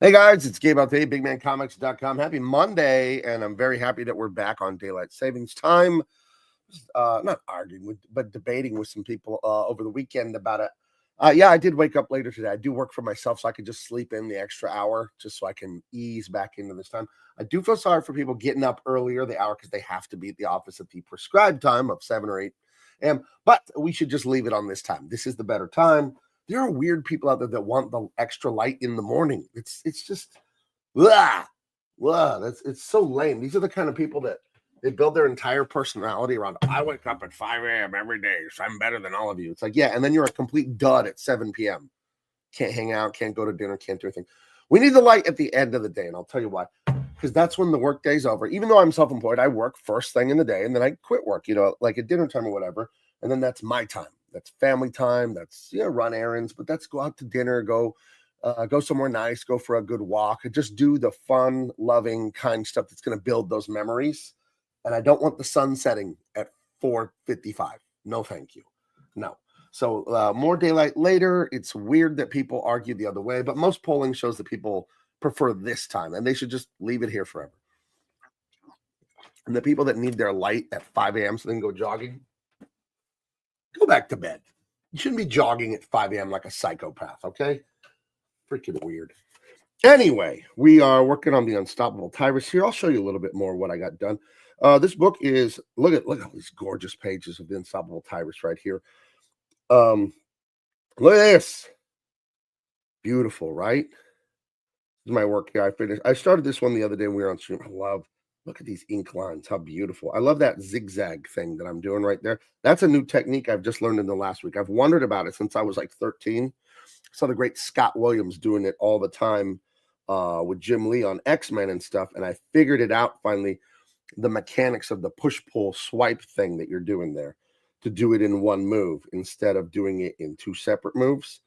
Hey guys, it's Gabe Eltaeb, BigManComics.com. Happy Monday, and I'm very happy that we're back on daylight savings time. Not arguing with, but debating with some people over the weekend about it. Yeah, I did wake up later today. I do work for myself, so I could just sleep in the extra hour just so I can ease back into this time. I do feel sorry for people getting up earlier the hour because they have to be at the office at the prescribed time of 7 or 8 a.m. But we should just leave it on this time. This is the better time. There are weird people out there that want the extra light in the morning. It's just blah, blah. It's so lame. These are the kind of people that they build their entire personality around. I wake up at 5 a.m. every day, so I'm better than all of you. It's like, yeah, and then you're a complete dud at 7 p.m. Can't hang out, can't go to dinner, can't do anything. We need the light at the end of the day, and I'll tell you why. Because that's when the work day's over. Even though I'm self-employed, I work first thing in the day, and then I quit work, like at dinner time or whatever. And then that's my time. That's family time. That's run errands, but that's go out to dinner, go somewhere nice, go for a good walk, and just do the fun, loving, kind stuff that's going to build those memories. And I don't want the sun setting at 4:55. No, thank you. No. So more daylight later. It's weird that people argue the other way, but most polling shows that people prefer this time, and they should just leave it here forever. And the people that need their light at 5 a.m. so they can go jogging, go back to bed. You shouldn't be jogging at 5 a.m. like a psychopath, okay? Freaking weird. Anyway, we are working on the Unstoppable Tyrus here. I'll show you a little bit more what I got done. This book is look at all these gorgeous pages of the Unstoppable Tyrus right here. Look at this. Beautiful, right? This is my work here. I started this one the other day when we were on stream. Look at these ink lines. How beautiful. I love that zigzag thing that I'm doing right there. That's a new technique I've just learned in the last week. I've wondered about it since I was like 13. I saw the great Scott Williams doing it all the time with Jim Lee on X-Men and stuff. And I figured it out finally, the mechanics of the push-pull swipe thing that you're doing there to do it in one move instead of doing it in two separate moves.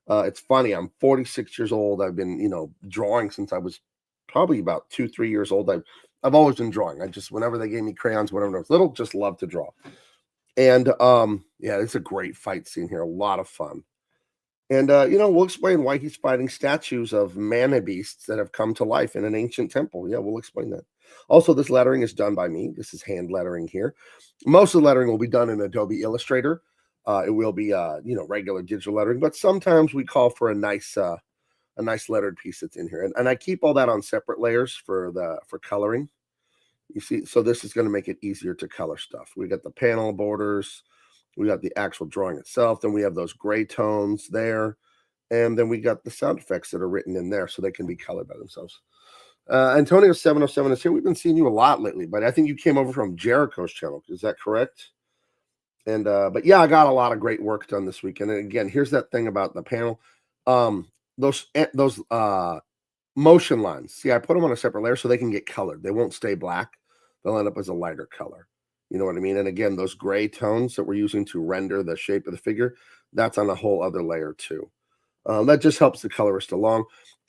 It's funny. I'm 46 years old. I've been, drawing since I was probably about 2-3 years old. I've always been drawing. Whenever they gave me crayons, whenever I was little, just loved to draw. And yeah, it's a great fight scene here. A lot of fun. And we'll explain why he's fighting statues of mana beasts that have come to life in an ancient temple. Yeah, we'll explain that. Also, this lettering is done by me. This is hand lettering here. Most of the lettering will be done in Adobe Illustrator. It will be regular digital lettering, but sometimes we call for a nice lettered piece that's in here. And I keep all that on separate layers for coloring. You see, so this is going to make it easier to color stuff. We got the panel borders, we got the actual drawing itself, then we have those gray tones there, and then we got the sound effects that are written in there so they can be colored by themselves. Antonio 707 is here. We've been seeing you a lot lately, but I think you came over from Jericho's channel. Is that correct? And but yeah, I got a lot of great work done this weekend. And again, here's that thing about the panel. Those motion lines. See, I put them on a separate layer so they can get colored. They won't stay black. They'll end up as a lighter color. You know what I mean? And again, those gray tones that we're using to render the shape of the figure, that's on a whole other layer too. That just helps the colorist along.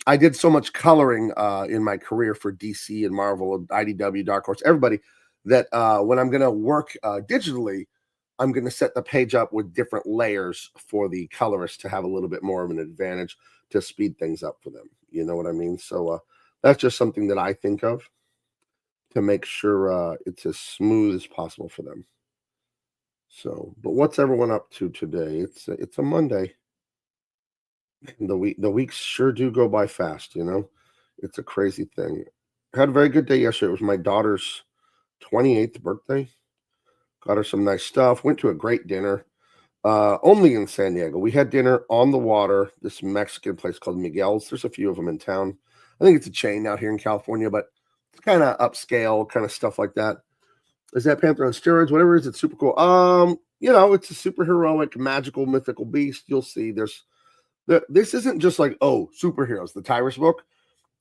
I did so much coloring in my career for DC and Marvel, IDW, Dark Horse, everybody, that when I'm going to work digitally, I'm going to set the page up with different layers for the colorist to have a little bit more of an advantage to speed things up for them. You know what I mean? So that's just something that I think of to make sure it's as smooth as possible for them. So, but what's everyone up to today? It's a Monday. The weeks sure do go by fast, It's a crazy thing. I had a very good day yesterday. It was my daughter's 28th birthday. Got her some nice stuff. Went to a great dinner. Only in San Diego. We had dinner on the water, this Mexican place called Miguel's. There's a few of them in town. I think it's a chain out here in California, but it's kind of upscale, kind of stuff like that. Is that Panther on steroids? Whatever it is, it's super cool. It's a superheroic, magical, mythical beast. You'll see this isn't just like, superheroes, the Tyrus book.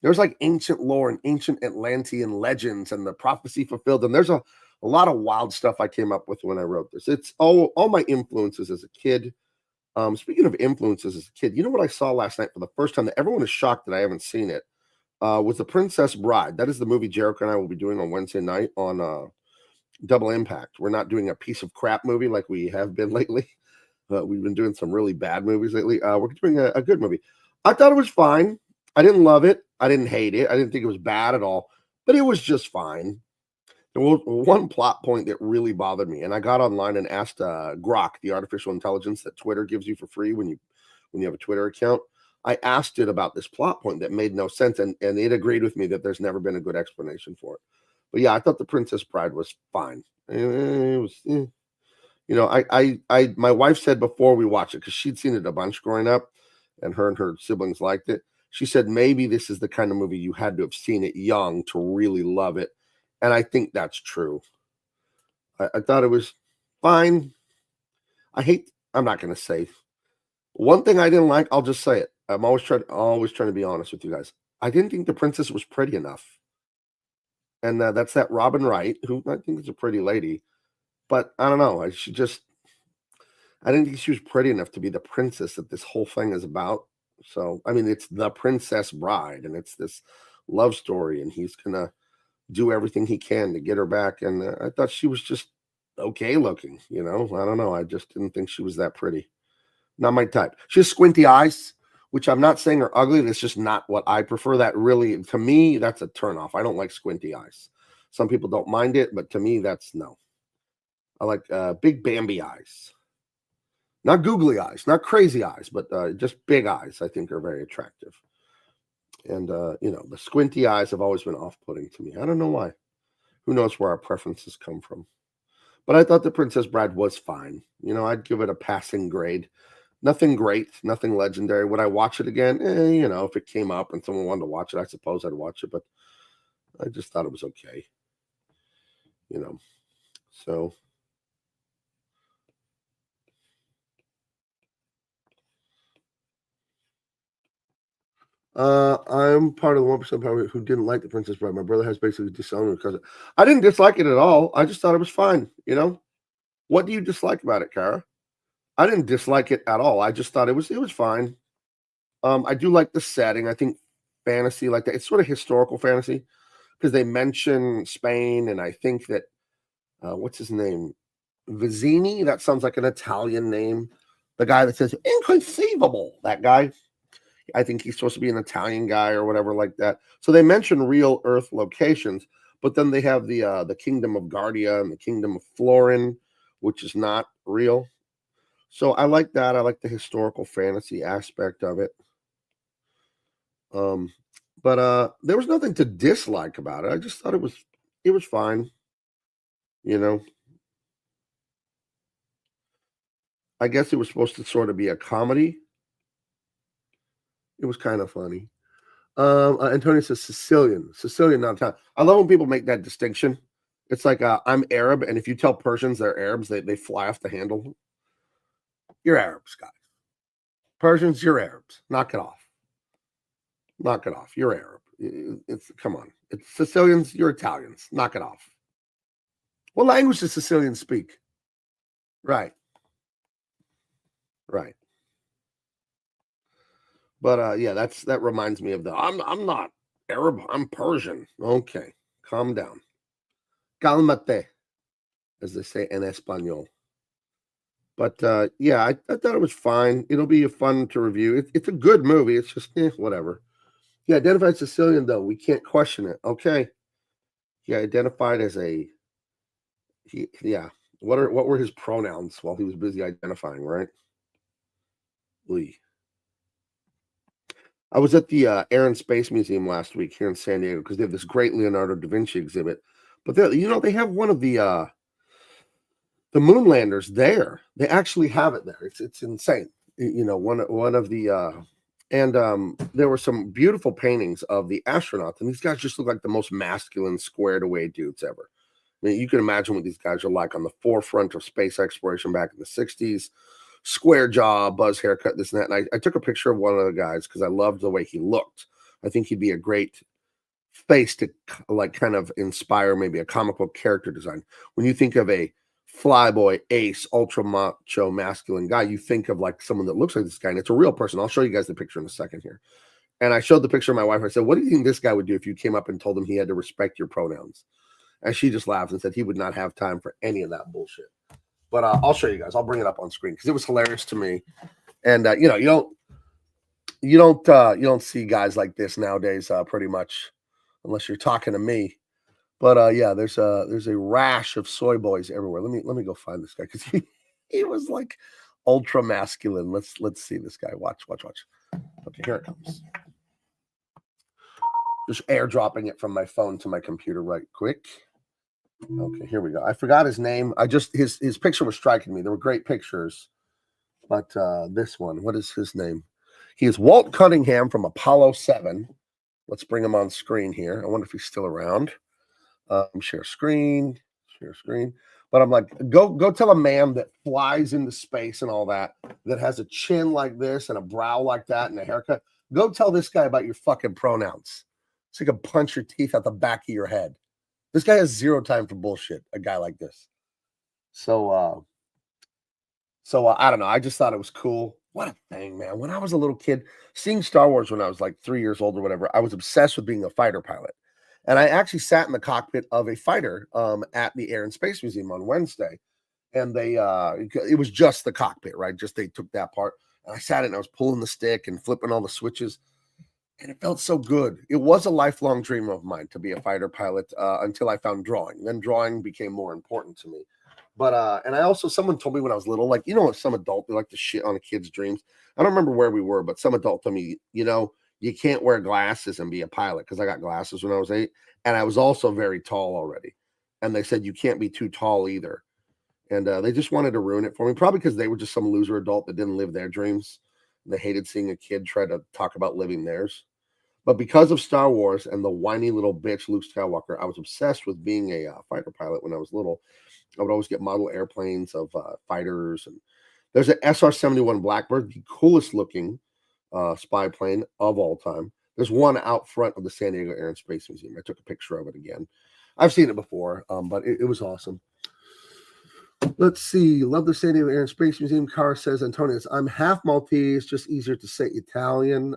There's like ancient lore and ancient Atlantean legends and the prophecy fulfilled. And there's a lot of wild stuff I came up with when I wrote this. It's all my influences as a kid. Speaking of influences as a kid, you know what I saw last night for the first time that everyone is shocked that I haven't seen it, was The Princess Bride. That is the movie Jericho and I will be doing on Wednesday night on Double Impact. We're not doing a piece of crap movie like we have been lately. We've been doing some really bad movies lately. We're doing a good movie. I thought it was fine. I didn't love it. I didn't hate it. I didn't think it was bad at all, but it was just fine. There was one plot point that really bothered me, and I got online and asked Grok, the artificial intelligence that Twitter gives you for free when you have a Twitter account. I asked it about this plot point that made no sense, and it agreed with me that there's never been a good explanation for it. But yeah, I thought the Princess Bride was fine. It was, my wife said before we watched it, because she'd seen it a bunch growing up, and her siblings liked it. She said maybe this is the kind of movie you had to have seen it young to really love it, and I think that's true. I thought it was fine. I'm not going to say one thing I didn't like. I'll just say it. I'm always trying to be honest with you guys. I didn't think the princess was pretty enough, and that's that Robin Wright, who I think is a pretty lady, but I don't know. I didn't think she was pretty enough to be the princess that this whole thing is about. So, I mean, it's the Princess Bride, and it's this love story, and he's gonna do everything he can to get her back. And I thought she was just okay looking. I don't know. I just didn't think she was that pretty. Not my type. She has squinty eyes, which I'm not saying are ugly. That's just not what I prefer. That really, to me, that's a turnoff. I don't like squinty eyes. Some people don't mind it, but to me, that's no. I like big Bambi eyes. Not googly eyes, not crazy eyes, but just big eyes, I think, are very attractive. And, the squinty eyes have always been off-putting to me. I don't know why. Who knows where our preferences come from. But I thought The Princess Bride was fine. I'd give it a passing grade. Nothing great, nothing legendary. Would I watch it again? If it came up and someone wanted to watch it, I suppose I'd watch it. But I just thought it was okay. So... I'm part of the 1% probably who didn't like The Princess Bride. My brother has basically disowned me because I didn't dislike it at all. I just thought it was fine. What do you dislike about it, Kara? I didn't dislike it at all. I just thought it was fine. I do like the setting. I think fantasy like that. It's sort of historical fantasy because they mention Spain, and I think that what's his name? Vizzini. That sounds like an Italian name. The guy that says inconceivable. That guy. I think he's supposed to be an Italian guy or whatever like that. So they mention real Earth locations, but then they have the Kingdom of Guardia and the Kingdom of Florin, which is not real. So I like that. I like the historical fantasy aspect of it. But there was nothing to dislike about it. I just thought it was fine. I guess it was supposed to sort of be a comedy. It was kind of funny. Antonio says Sicilian, not Italian. I love when people make that distinction. It's like I'm Arab, and if you tell Persians they're Arabs, they fly off the handle. You're Arabs, guys. Persians, you're Arabs. Knock it off. Knock it off. You're Arab. Come on. It's Sicilians, you're Italians. Knock it off. What language does Sicilians speak? Right. But yeah, that reminds me of I'm not Arab, I'm Persian. Okay, calm down. Calmate, as they say in Espanol. But yeah, I thought it was fine. It'll be fun to review. It's a good movie. It's just whatever. He identified Sicilian though. We can't question it. Okay. He identified as yeah. What were his pronouns while he was busy identifying, right? Lee. I was at the Air and Space Museum last week here in San Diego because they have this great Leonardo da Vinci exhibit. But they have one of the moon landers there. They actually have it there. It's insane. One of the and there were some beautiful paintings of the astronauts, and these guys just look like the most masculine, squared away dudes ever. I mean, you can imagine what these guys are like on the forefront of space exploration back in the 60s. Square jaw, buzz haircut, this and that. And I took a picture of one of the guys because I loved the way he looked. I think he'd be a great face to kind of inspire maybe a comic book character design. When you think of a flyboy, ace, ultra macho, masculine guy, you think of like someone that looks like this guy, and it's a real person. I'll show you guys the picture in a second here. And I showed the picture of my wife. I said, "What do you think this guy would do if you came up and told him he had to respect your pronouns?" And she just laughed and said he would not have time for any of that bullshit. But I'll show you guys. I'll bring it up on screen because it was hilarious to me. And you you don't see guys like this nowadays, pretty much, unless you're talking to me. But yeah, there's a rash of soy boys everywhere. Let me go find this guy because he was like ultra masculine. Let's see this guy. Watch. Okay, here it comes. Just airdropping it from my phone to my computer right quick. Okay, here we go. I forgot his name. His picture was striking me. There were great pictures, but this one, what is his name? He is Walt Cunningham from Apollo 7. Let's bring him on screen here. I wonder if he's still around. Share screen. But I'm like, go tell a man that flies into space and all that has a chin like this and a brow like that and a haircut. Go tell this guy about your fucking pronouns. It's like a punch your teeth out the back of your head. This guy has zero time for bullshit, a guy like this. So I don't know. I just thought it was cool. What a thing, man. When I was a little kid, seeing Star Wars when I was like 3 years old or whatever, I was obsessed with being a fighter pilot. And I actually sat in the cockpit of a fighter at the Air and Space Museum on Wednesday. And it was just the cockpit, right? Just they took that part. And I sat in and I was pulling the stick and flipping all the switches. And it felt so good. It was a lifelong dream of mine to be a fighter pilot until I found drawing. Then drawing became more important to me. But and I also, someone told me when I was little, like, some adult, they like to shit on a kid's dreams. I don't remember where we were, but some adult told me, you can't wear glasses and be a pilot, because I got glasses when I was 8. And I was also very tall already. And they said, you can't be too tall either. And they just wanted to ruin it for me, probably because they were just some loser adult that didn't live their dreams. They hated seeing a kid try to talk about living theirs. But because of Star Wars and the whiny little bitch Luke Skywalker, I was obsessed with being a fighter pilot when I was little. I would always get model airplanes of fighters. And there's an SR-71 Blackbird, the coolest looking spy plane of all time. There's one out front of the San Diego Air and Space Museum. I took a picture of it again. I've seen it before, but it was awesome. Let's see. Love the San Diego Air and Space Museum. Cara says, Antonius, I'm half Maltese, just easier to say Italian.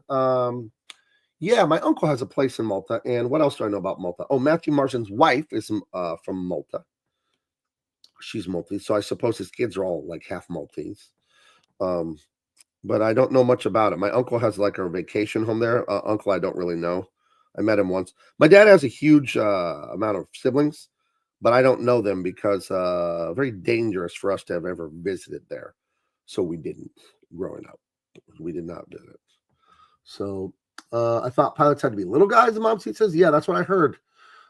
Yeah, my uncle has a place in Malta. And what else do I know about Malta? Oh, Matthew Marsden's wife is from Malta. She's Maltese, so I suppose his kids are all like half Maltese. But I don't know much about it. My uncle has like a vacation home there. Uncle, I don't really know. I met him once. My dad has a huge amount of siblings, but I don't know them because very dangerous for us to have ever visited there. So we didn't growing up. We did not visit. So I thought pilots had to be little guys, the mom seat says. Yeah, that's what I heard.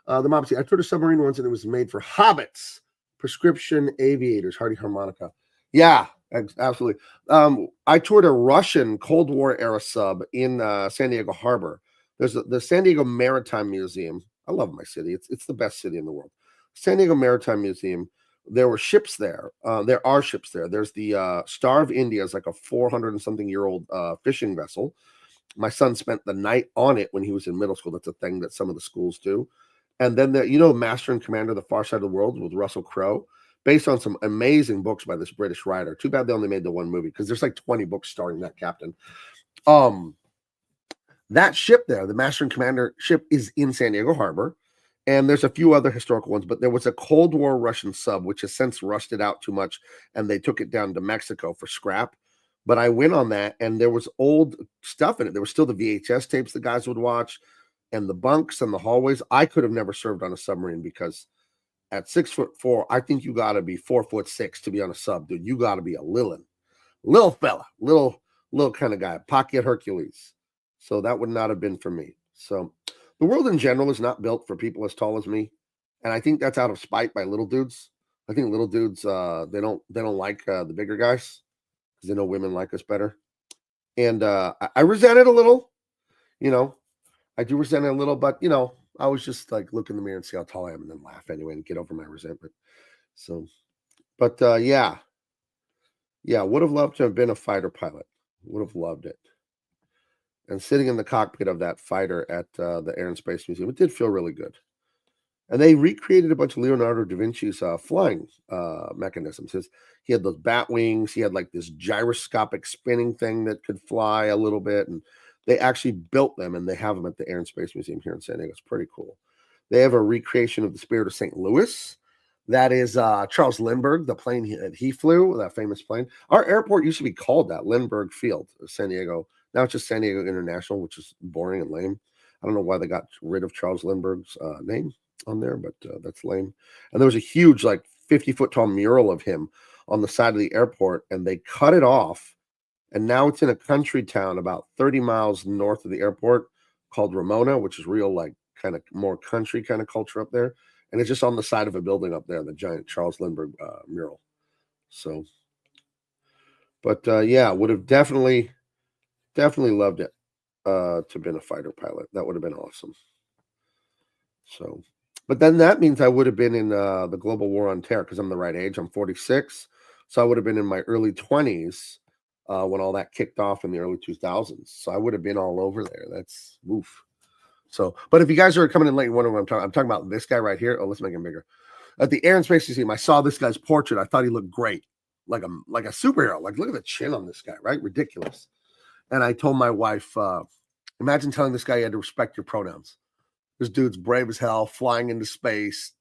The mom seat. I toured a submarine once and it was made for hobbits, prescription aviators, Hardy Harmonica. Yeah, absolutely. I toured a Russian Cold War era sub in San Diego Harbor. There's the San Diego Maritime Museum. I love my city. It's the best city in the world. San Diego Maritime Museum. There were ships there. There are ships there. There's the Star of India, is like a 400 and something year old fishing vessel. My son spent the night on it when he was in middle school. That's a thing that some of the schools do. And then Master and Commander, The Far Side of the World with Russell Crowe, based on some amazing books by this British writer. Too bad they only made the one movie because there's like 20 books starring that captain. That ship there, the Master and Commander ship, is in San Diego Harbor. And there's a few other historical ones, but there was a Cold War Russian sub, which has since rusted out too much, and they took it down to Mexico for scrap. But I went on that, and there was old stuff in it. There were still the VHS tapes the guys would watch, and the bunks and the hallways. I could have never served on a submarine because at 6'4", I think you got to be 4'6" to be on a sub, dude. You got to be a little fella, little kind of guy, pocket Hercules. So that would not have been for me. So the world in general is not built for people as tall as me, and I think that's out of spite by little dudes. I think little dudes they don't like the bigger guys because they know women like us better, and I resent it a little. I do resent it a little, but I was just like look in the mirror and see how tall I am, and then laugh anyway and get over my resentment. So, but yeah, would have loved to have been a fighter pilot. Would have loved it. And sitting in the cockpit of that fighter at the Air and Space Museum, it did feel really good. And they recreated a bunch of Leonardo da Vinci's flying mechanisms. He had those bat wings. He had like this gyroscopic spinning thing that could fly a little bit. And they actually built them, and they have them at the Air and Space Museum here in San Diego. It's pretty cool. They have a recreation of the Spirit of St. Louis. That is Charles Lindbergh, the plane he flew, that famous plane. Our airport used to be called that, Lindbergh Field, San Diego Now it's just San Diego International, which is boring and lame. I don't know why they got rid of Charles Lindbergh's name on there, but that's lame. And there was a huge, like 50-foot tall mural of him on the side of the airport, and they cut it off. And now it's in a country town about 30 miles north of the airport called Ramona, which is real, like kind of more country kind of culture up there. And it's just on the side of a building up there, the giant Charles Lindbergh mural. So, but yeah, would have definitely loved it to have been a fighter pilot. That would have been awesome. So, but then that means I would have been in the global war on terror because I'm the right age. I'm 46. So I would have been in my early 20s when all that kicked off in the early 2000s. So I would have been all over there. That's oof. So, but if you guys are coming in late and wondering what I'm talking about this guy right here. Oh, let's make him bigger. At the Air and Space Museum, I saw this guy's portrait. I thought he looked great, like a superhero. Like, look at the chin on this guy, right? Ridiculous. And I told my wife, imagine telling this guy you had to respect your pronouns. This dude's brave as hell, flying into space,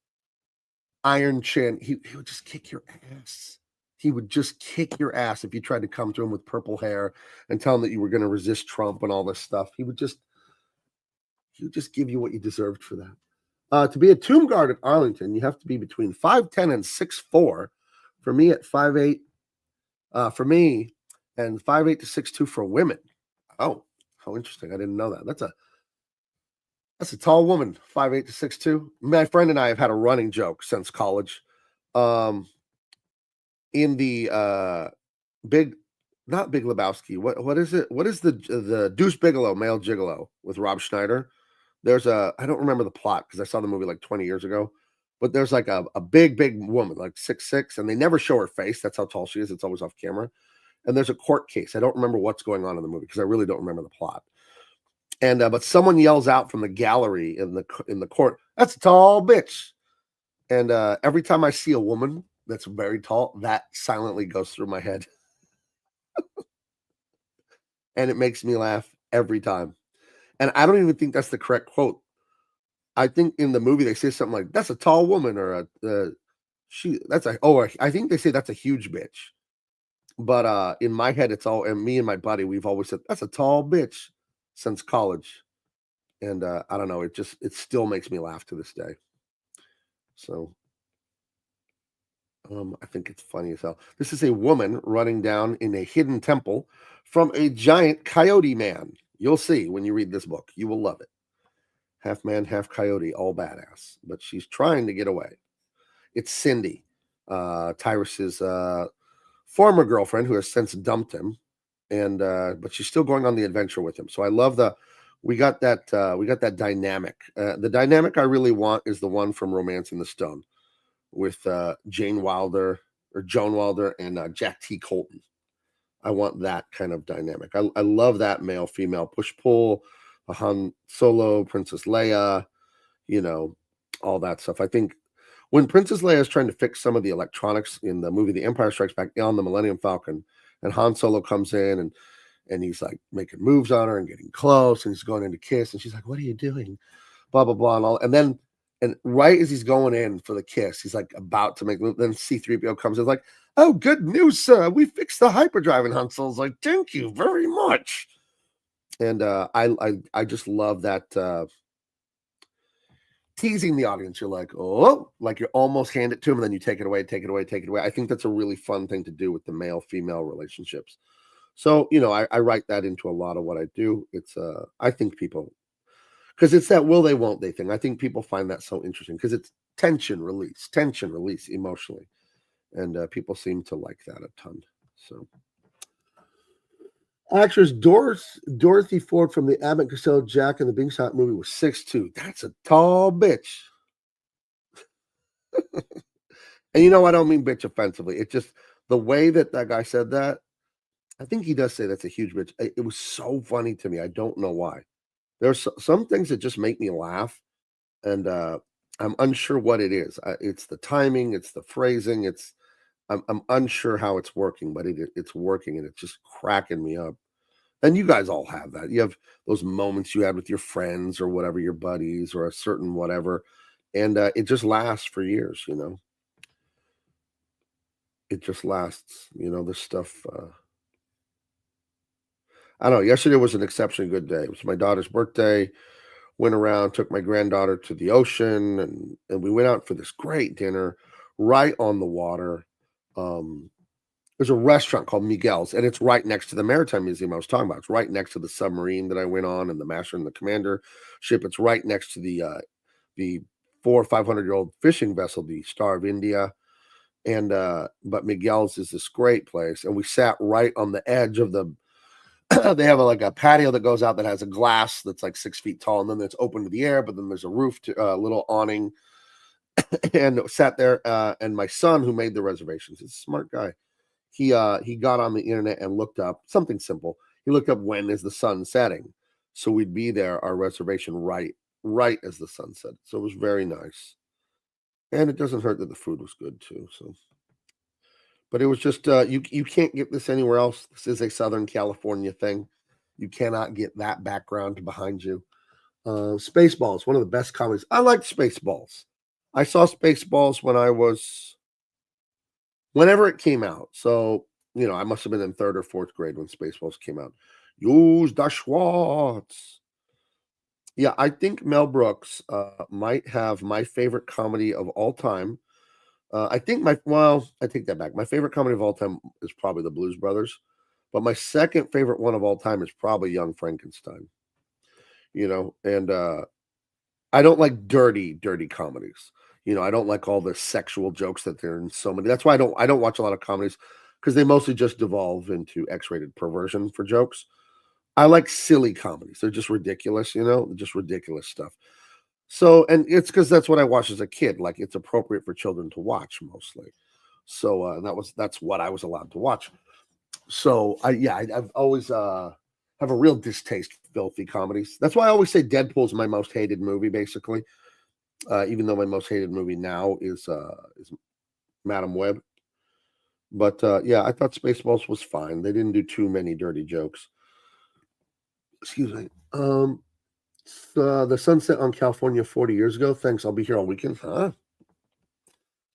iron chin. He would just kick your ass. He would just kick your ass if you tried to come to him with purple hair and tell him that you were going to resist Trump and all this stuff. He would just give you what you deserved for that. To be a tomb guard at Arlington, you have to be between 5'10" and 6'4". For me, at 5'8", for me, and 5'8" to 6'2" for women. Oh, how interesting! I didn't know that. That's a tall woman, 5'8" to 6'2". My friend and I have had a running joke since college. In the not Big Lebowski. What is it? What is the Deuce Bigelow, Male Gigolo with Rob Schneider? There's I don't remember the plot because I saw the movie like 20 years ago, but there's like a big woman, like 6'6", and they never show her face. That's how tall she is. It's always off camera. And there's a court case. I don't remember what's going on in the movie because I really don't remember the plot. And but someone yells out from the gallery in the court, "That's a tall bitch!" And every time I see a woman that's very tall, that silently goes through my head, and it makes me laugh every time. And I don't even think that's the correct quote. I think in the movie they say something like, "That's a tall woman," or I think they say that's a huge bitch. But in my head, it's all, and me and my buddy, we've always said that's a tall bitch since college. And I don't know, it still makes me laugh to this day. So I think it's funny as hell. This is a woman running down in a hidden temple from a giant coyote man. You'll see when you read this book. You will love it. Half man, half coyote, all badass. But she's trying to get away. It's Cindy, Tyrus's former girlfriend, who has since dumped him, and but she's still going on the adventure with him. So I love we got that dynamic. The dynamic I really want is the one from Romancing the Stone with Joan Wilder and Jack T. Colton. I want that kind of dynamic. I love that male female push pull, Han Solo, Princess Leia, all that stuff. I think when Princess Leia is trying to fix some of the electronics in the movie The Empire Strikes Back on the Millennium Falcon, and Han Solo comes in and he's like making moves on her and getting close, and he's going in to kiss, and she's like, "What are you doing?" Blah blah blah, and all. And right as he's going in for the kiss, he's like about to make move. Then C-3PO comes in like, "Oh, good news, sir! We fixed the hyperdrive." And Han Solo's like, "Thank you very much." And I just love that. Teasing the audience, you're like, oh, like you almost hand it to him, and then you take it away. I think that's a really fun thing to do with the male-female relationships. So, I write that into a lot of what I do. It's I think people, because it's that will they, won't they thing. I think people find that so interesting because it's tension release emotionally, and people seem to like that a ton. So, actress Dorothy Ford from the Abbott Costello Jack and the Bean Shot movie was 6'2". That's a tall bitch. And I don't mean bitch offensively. It's just the way that guy said that. I think he does say that's a huge bitch. It was so funny to me. I don't know why. There's some things that just make me laugh, and I'm unsure what it is. It's the timing, it's the phrasing, I'm unsure how it's working, but it's working, and it's just cracking me up. And you guys all have that. You have those moments you had with your friends or whatever, your buddies, or a certain whatever, and it just lasts for years. It just lasts. This stuff. I don't know. Yesterday was an exceptionally good day. It was my daughter's birthday. Went around, took my granddaughter to the ocean, and we went out for this great dinner right on the water. Um, there's a restaurant called Miguel's, and it's right next to the Maritime Museum I was talking about. It's right next to the submarine that I went on, and the master and the commander ship. It's right next to the 400 or 500 year old fishing vessel, the Star of India. And but Miguel's is this great place, and we sat right on the edge of the. They have like a patio that goes out that has a glass that's like 6 feet tall, and then it's open to the air. But then there's a roof, to a little awning, and sat there. And my son, who made the reservations, is a smart guy. He got on the internet and looked up something simple. He looked up when is the sun setting, so we'd be there. Our reservation right as the sun set. So it was very nice, and it doesn't hurt that the food was good too. So, but it was just you can't get this anywhere else. This is a Southern California thing. You cannot get that background behind you. Spaceballs, one of the best comedies. I liked Spaceballs. I saw Spaceballs when I was whenever it came out. So, I must have been in third or fourth grade when Spaceballs came out. Use the Schwartz. Yeah, I think Mel Brooks might have my favorite comedy of all time. I think I take that back. My favorite comedy of all time is probably the Blues Brothers, but my second favorite one of all time is probably Young Frankenstein. And I don't like dirty comedies. I don't like all the sexual jokes that there are in so many. That's why I don't watch a lot of comedies because they mostly just devolve into X-rated perversion for jokes. I like silly comedies. They're just ridiculous, just ridiculous stuff. So, and it's because that's what I watched as a kid. Like it's appropriate for children to watch mostly. So that's what I was allowed to watch. So I've always have a real distaste for filthy comedies. That's why I always say Deadpool's my most hated movie, basically. Even though my most hated movie now is Madam Web. But I thought Spaceballs was fine. They didn't do too many dirty jokes. Excuse me. The sunset on California 40 years ago. Thanks. I'll be here all weekend. Huh?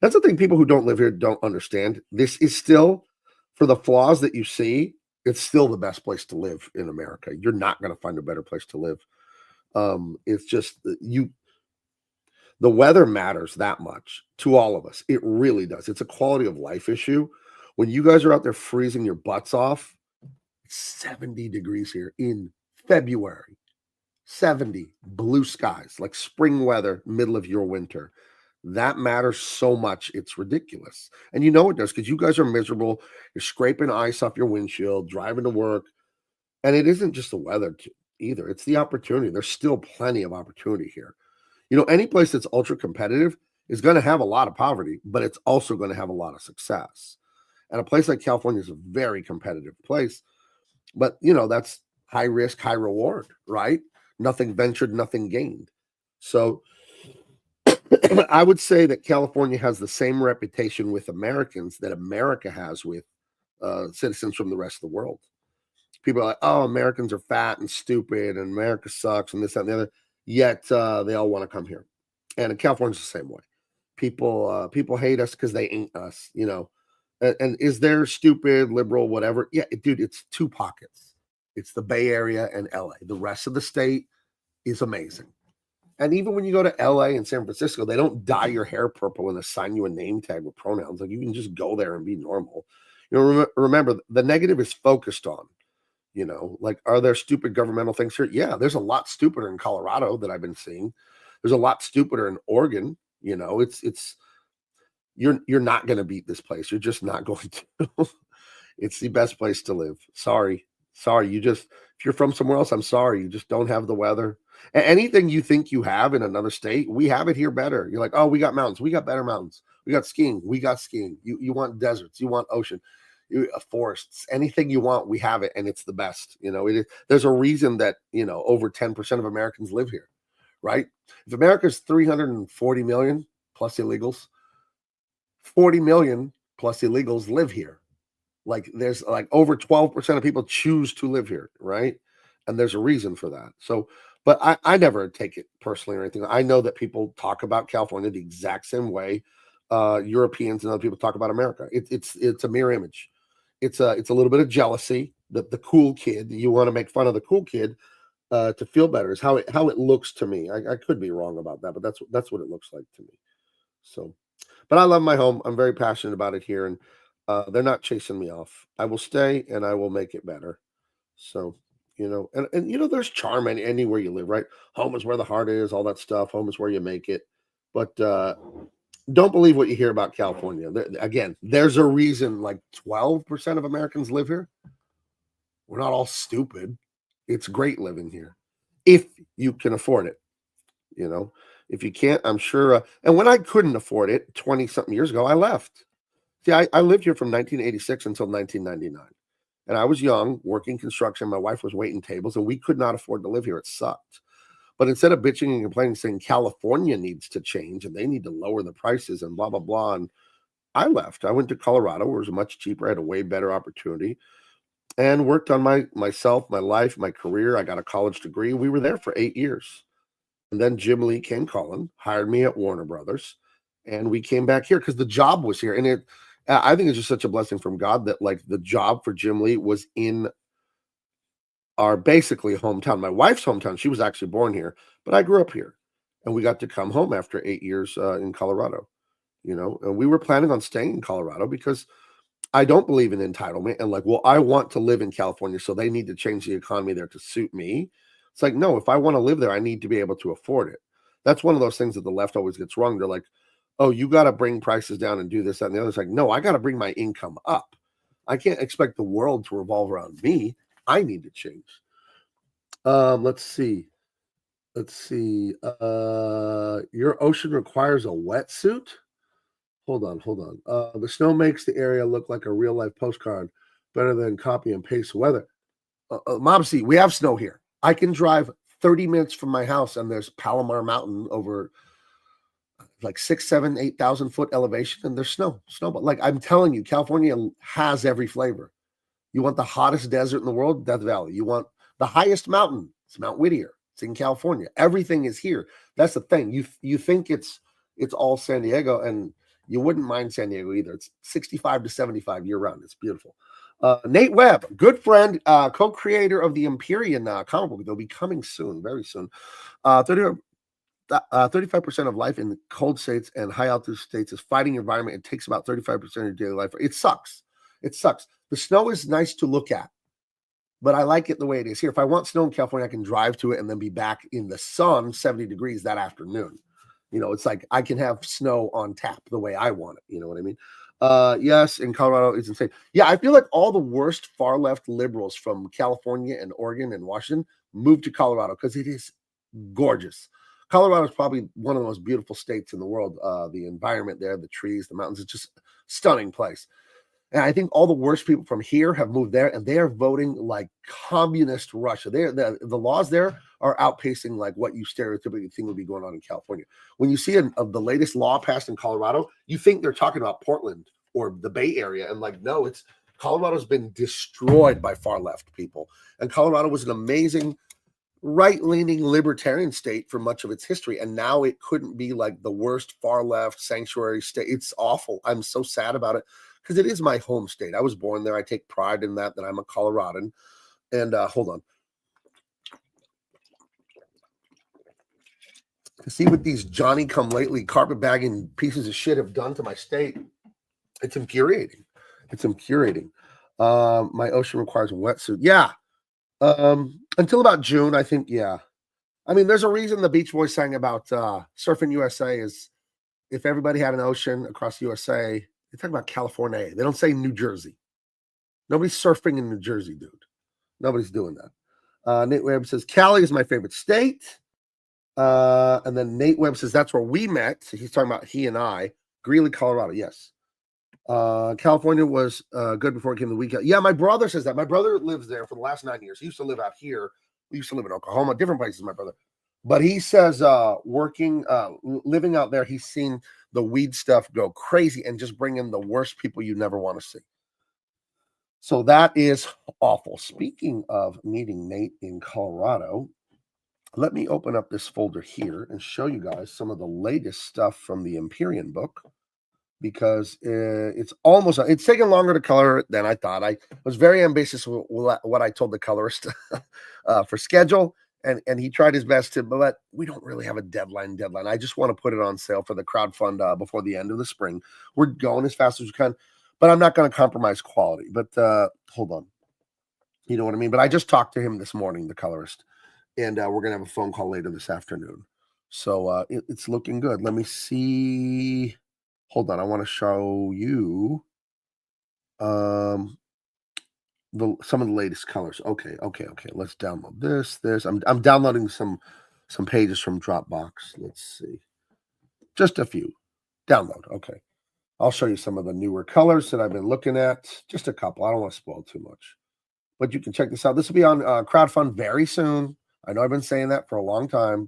That's the thing people who don't live here don't understand. This is still, for the flaws that you see, it's still the best place to live in America. You're not going to find a better place to live. It's just the weather matters that much to all of us. It really does. It's a quality of life issue. When you guys are out there freezing your butts off, it's 70 degrees here in February. 70, blue skies, like spring weather, middle of your winter. That matters so much. It's ridiculous. And it does because you guys are miserable. You're scraping ice off your windshield, driving to work. And it isn't just the weather either. It's the opportunity. There's still plenty of opportunity here. Any place that's ultra competitive is going to have a lot of poverty, but it's also going to have a lot of success. And a place like California is a very competitive place. But, that's high risk, high reward, right? Nothing ventured, nothing gained. So I would say that California has the same reputation with Americans that America has with citizens from the rest of the world. People are like, oh, Americans are fat and stupid and America sucks and this, that, and the other. Yet they all want to come here. And California's the same way. People hate us because they ain't us, And is there stupid, liberal, whatever? Yeah, dude, it's two pockets. It's the Bay Area and LA. The rest of the state is amazing. And even when you go to LA and San Francisco, they don't dye your hair purple and assign you a name tag with pronouns. Like you can just go there and be normal. Remember, the negative is focused on, like, are there stupid governmental things here? Yeah, there's a lot stupider in Colorado that I've been seeing. There's a lot stupider in Oregon. It's you're not going to beat this place. You're just not going to. It's the best place to live. Sorry. If you're from somewhere else, I'm sorry. You just don't have the weather. Anything you think you have in another state, we have it here better. You're like, oh, we got mountains. We got better mountains. We got skiing. We got skiing. You want deserts. You want ocean. Forests. Anything you want, we have it, and it's the best. There's a reason that over 10% of Americans live here, right? If America's 340 million plus illegals, 40 million plus illegals live here. Like there's like over 12% of people choose to live here, right? And there's a reason for that. So, but I never take it personally or anything. I know that people talk about California the exact same way Europeans and other people talk about America. It's a mirror image. It's a little bit of jealousy, the cool kid. You want to make fun of the cool kid to feel better. Is how it looks to me. I could be wrong about that, but that's what it looks like to me. So, but I love my home. I'm very passionate about it here, and they're not chasing me off. I will stay, and I will make it better. So, and there's charm anywhere you live, right? Home is where the heart is, all that stuff. Home is where you make it. But don't believe what you hear about California. Again, there's a reason like 12% of Americans live here. We're not all stupid. It's great living here if you can afford it. If you can't, I'm sure. And when I couldn't afford it 20 something years ago, I left. See, I lived here from 1986 until 1999. And I was young, working construction. My wife was waiting tables, and we could not afford to live here. It sucked. But instead of bitching and complaining, saying California needs to change and they need to lower the prices and blah, blah, blah. And I left. I went to Colorado, where it was much cheaper. I had a way better opportunity and worked on myself, my life, my career. I got a college degree. We were there for 8 years. And then Jim Lee came calling, hired me at Warner Brothers, and we came back here because the job was here. And I think it's just such a blessing from God that like the job for Jim Lee was in our basically hometown. My wife's hometown. She was actually born here, but I grew up here, and we got to come home after 8 years in Colorado. And we were planning on staying in Colorado because I don't believe in entitlement and like, well, I want to live in California, so they need to change the economy there to suit me. It's like, no, if I want to live there, I need to be able to afford it. That's one of those things that the left always gets wrong. They're like, oh, you got to bring prices down and do this, that, and the other. It's like, no, I got to bring my income up. I can't expect the world to revolve around me. I need to change. Let's see. Your ocean requires a wetsuit. Hold on. The snow makes the area look like a real life postcard, better than copy and paste weather. Mom, see, we have snow here. I can drive 30 minutes from my house, and there's Palomar Mountain over like 6, 7, 8,000 foot elevation, and there's snowball. Like I'm telling you, California has every flavor. You want the hottest desert in the world, Death Valley. You want the highest mountain, it's Mount Whittier. It's in California. Everything is here. That's the thing. You think it's all San Diego, and you wouldn't mind San Diego either. It's 65 to 75 year round. It's beautiful. Nate Webb, good friend, co-creator of the Empyrean comic book. They'll be coming soon, very soon. 35% of life in cold states and high altitude states is fighting your environment. It takes about 35% of your daily life. It sucks. The snow is nice to look at, but I like it the way it is here. If I want snow in California, I can drive to it and then be back in the sun, 70 degrees that afternoon. It's like I can have snow on tap the way I want it. You know what I mean? Yes, in Colorado, it's insane. Yeah, I feel like all the worst far left liberals from California and Oregon and Washington moved to Colorado because it is gorgeous. Colorado is probably one of the most beautiful states in the world. The environment there, the trees, the mountains, it's just a stunning place. And I think all the worst people from here have moved there, and they are voting like communist Russia. The laws there are outpacing like what you stereotypically think would be going on in California. When you see the latest law passed in Colorado, you think they're talking about Portland or the Bay Area, and like, no, it's Colorado's been destroyed by far left people. And Colorado was an amazing right-leaning libertarian state for much of its history, and now it couldn't be like the worst far left sanctuary state. It's awful. I'm so sad about it because it is my home state. I was born there. I take pride in that I'm a Coloradan. And hold on. To see what these Johnny-come-lately carpetbagging pieces of shit have done to my state, it's infuriating. My ocean requires a wetsuit. Yeah. Until about June, I think, yeah. I mean, there's a reason the Beach Boys sang about Surfing USA is if everybody had an ocean across the USA, they talk about California. They don't say New Jersey. Nobody's surfing in New Jersey, dude. Nobody's doing that. Nate Webb says, Cali is my favorite state. And then Nate Webb says, that's where we met. So he's talking about he and I. Greeley, Colorado, yes. California was good before it came to the weekend. Yeah, my brother says that. My brother lives there for the last 9 years. He used to live out here. We used to live in Oklahoma, different places, my brother. But he says living out there, he's seen the weed stuff go crazy and just bring in the worst people you never want to see. So that is awful. Speaking of meeting Nate in Colorado, let me open up this folder here and show you guys some of the latest stuff from the Empyrean book. because it's taking longer to color than I thought. I was very ambitious with what I told the colorist for schedule, and he tried his best to, but we don't really have a deadline. I just want to put it on sale for the crowdfund before the end of the spring. We're going as fast as we can, but I'm not going to compromise quality. But hold on, you know what I mean? But I just talked to him this morning, the colorist, and we're going to have a phone call later this afternoon. So it's looking good. Let me see. Hold on, I want to show you some of the latest colors. Okay. Let's download this. I'm downloading some pages from Dropbox. Let's see. Just a few. Download. Okay. I'll show you some of the newer colors that I've been looking at. Just a couple. I don't want to spoil too much. But you can check this out. This will be on crowdfund very soon. I know I've been saying that for a long time.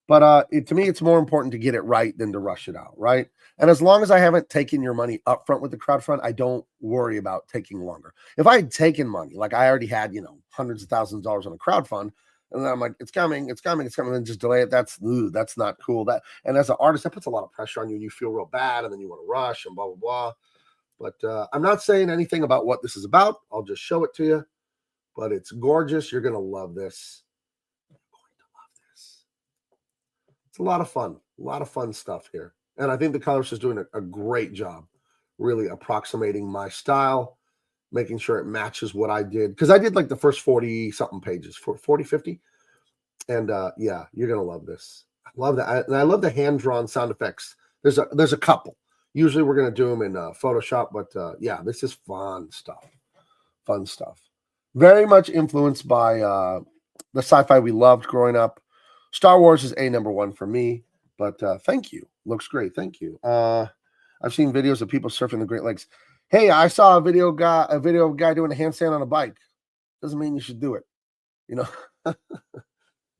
But to me, it's more important to get it right than to rush it out, right? And as long as I haven't taken your money up front with the crowdfund, I don't worry about taking longer. If I had taken money, like I already had, hundreds of thousands of dollars on a crowdfund, and then I'm like, it's coming, and just delay it. That's not cool. And as an artist, that puts a lot of pressure on you. You feel real bad, and then you want to rush and blah, blah, blah. But I'm not saying anything about what this is about. I'll just show it to you. But it's gorgeous. You're going to love this. It's a lot of fun stuff here. And I think the colorist is doing a great job really approximating my style, making sure it matches what I did. Because I did like the first 40-something pages, 40, 50. And yeah, you're going to love this. I love that. And I love the hand-drawn sound effects. There's a couple. Usually we're going to do them in Photoshop. But yeah, this is fun stuff. Fun stuff. Very much influenced by the sci-fi we loved growing up. Star Wars is number one for me, but thank you. Looks great. Thank you. I've seen videos of people surfing the Great Lakes. Hey, I saw a video of a guy doing a handstand on a bike. Doesn't mean you should do it.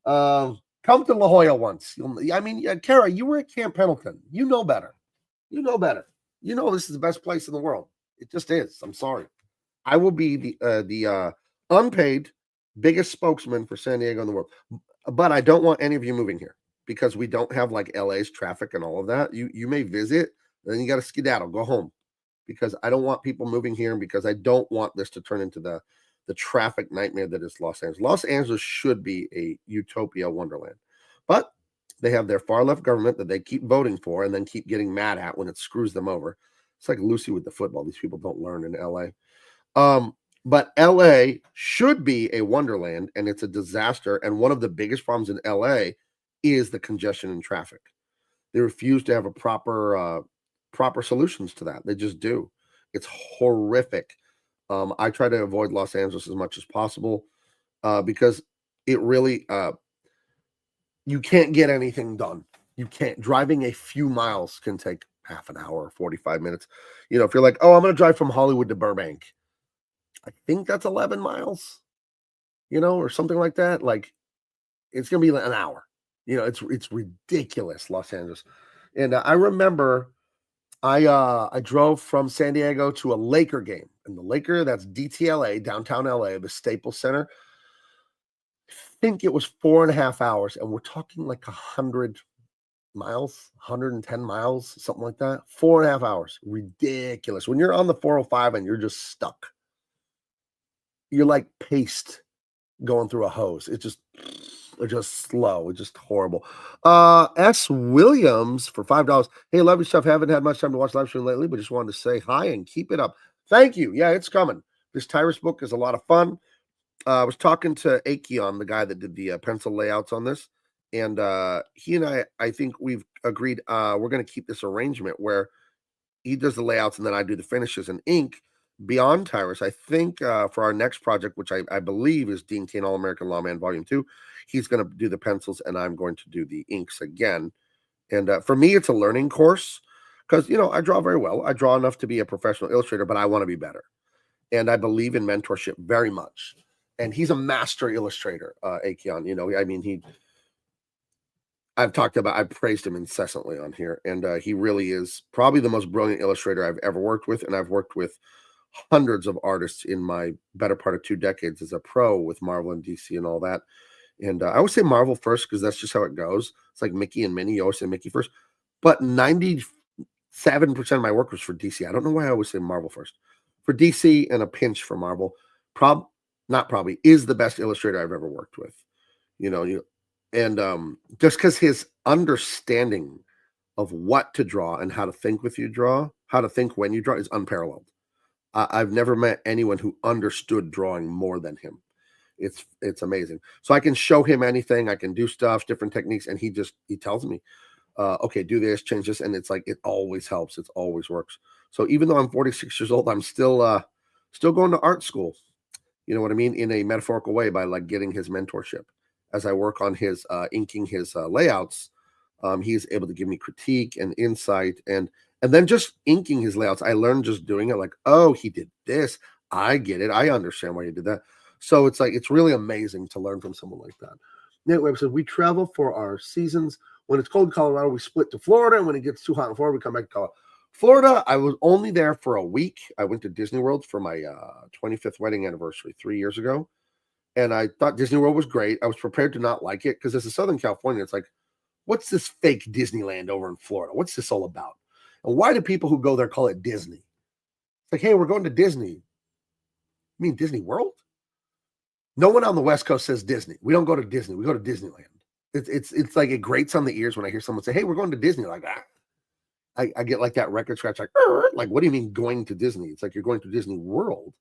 Come to La Jolla once. Kara, you were at Camp Pendleton. You know better. You know this is the best place in the world. It just is. I'm sorry. I will be the unpaid biggest spokesman for San Diego in the world. But I don't want any of you moving here because we don't have like LA's traffic and all of that. You may visit, then you got to skedaddle, go home, because I don't want people moving here, and because I don't want this to turn into the traffic nightmare that is Los Angeles. Los Angeles should be a utopia wonderland, but they have their far left government that they keep voting for and then keep getting mad at when it screws them over. It's like Lucy with the football. These people don't learn in LA. But LA should be a wonderland, and it's a disaster. And one of the biggest problems in LA is the congestion and traffic. They refuse to have a proper solutions to that. They just do. It's horrific. I try to avoid Los Angeles as much as possible because it really you can't get anything done. You can't. Driving a few miles can take half an hour, 45 minutes. If you're like, oh, I'm going to drive from Hollywood to Burbank. I think that's 11 miles, or something like that. Like, it's going to be an hour. It's ridiculous, Los Angeles. And I remember I drove from San Diego to a Laker game. And the Laker, that's DTLA, downtown LA, the Staples Center. I think it was 4.5 hours. And we're talking like 100 miles, 110 miles, something like that. 4.5 hours. Ridiculous. When you're on the 405 and you're just stuck. You're like paste going through a hose. It's just slow. It's just horrible. S. Williams for $5. Hey, love your stuff. Haven't had much time to watch live stream lately, but just wanted to say hi and keep it up. Thank you. Yeah, it's coming. This Tyrus book is a lot of fun. I was talking to Akeon, the guy that did the pencil layouts on this, and he and I think we've agreed we're going to keep this arrangement where he does the layouts and then I do the finishes and ink. Beyond Tyrus, I think for our next project, which I believe is Dean Cain All-American Lawman Volume 2, he's going to do the pencils and I'm going to do the inks again. And for me, it's a learning course because, I draw very well. I draw enough to be a professional illustrator, but I want to be better. And I believe in mentorship very much. And he's a master illustrator, Akeon. I've praised him incessantly on here. And he really is probably the most brilliant illustrator I've ever worked with. And I've worked with hundreds of artists in my better part of 2 decades as a pro with Marvel and DC and all that. And I always say Marvel first because that's just how it goes. It's like Mickey and Minnie. You always say Mickey first. But 90 7% of my work was for DC. I don't know why I always say Marvel first. For DC and a pinch for Marvel. Not probably, is the best illustrator I've ever worked with. Just because his understanding of what to draw and how to think how to think when you draw is unparalleled. I've never met anyone who understood drawing more than him. It's amazing. So I can show him anything. I can do stuff, different techniques, and he tells me, okay, do this, change this, and it's like it always helps. It always works. So even though I'm 46 years old, I'm still going to art school. You know what I mean? In a metaphorical way, by like getting his mentorship. As I work on his inking his layouts, he's able to give me critique and insight, and then just inking his layouts. I learned just doing it. Like, oh, he did this. I get it. I understand why he did that. So it's like it's really amazing to learn from someone like that. Nate Webb said, we travel for our seasons. When it's cold in Colorado, we split to Florida. And when it gets too hot in Florida, we come back to Colorado. Florida, I was only there for a week. I went to Disney World for my 25th wedding anniversary 3 years ago. And I thought Disney World was great. I was prepared to not like it because this is Southern California. It's like, what's this fake Disneyland over in Florida? What's this all about? And why do people who go there call it Disney? It's like, hey, we're going to Disney. You mean Disney World? No one on the West Coast says Disney. We don't go to Disney. We go to Disneyland. It's like it grates on the ears when I hear someone say, hey, we're going to Disney. Like, I get like that record scratch, like, what do you mean going to Disney? It's like you're going to Disney World.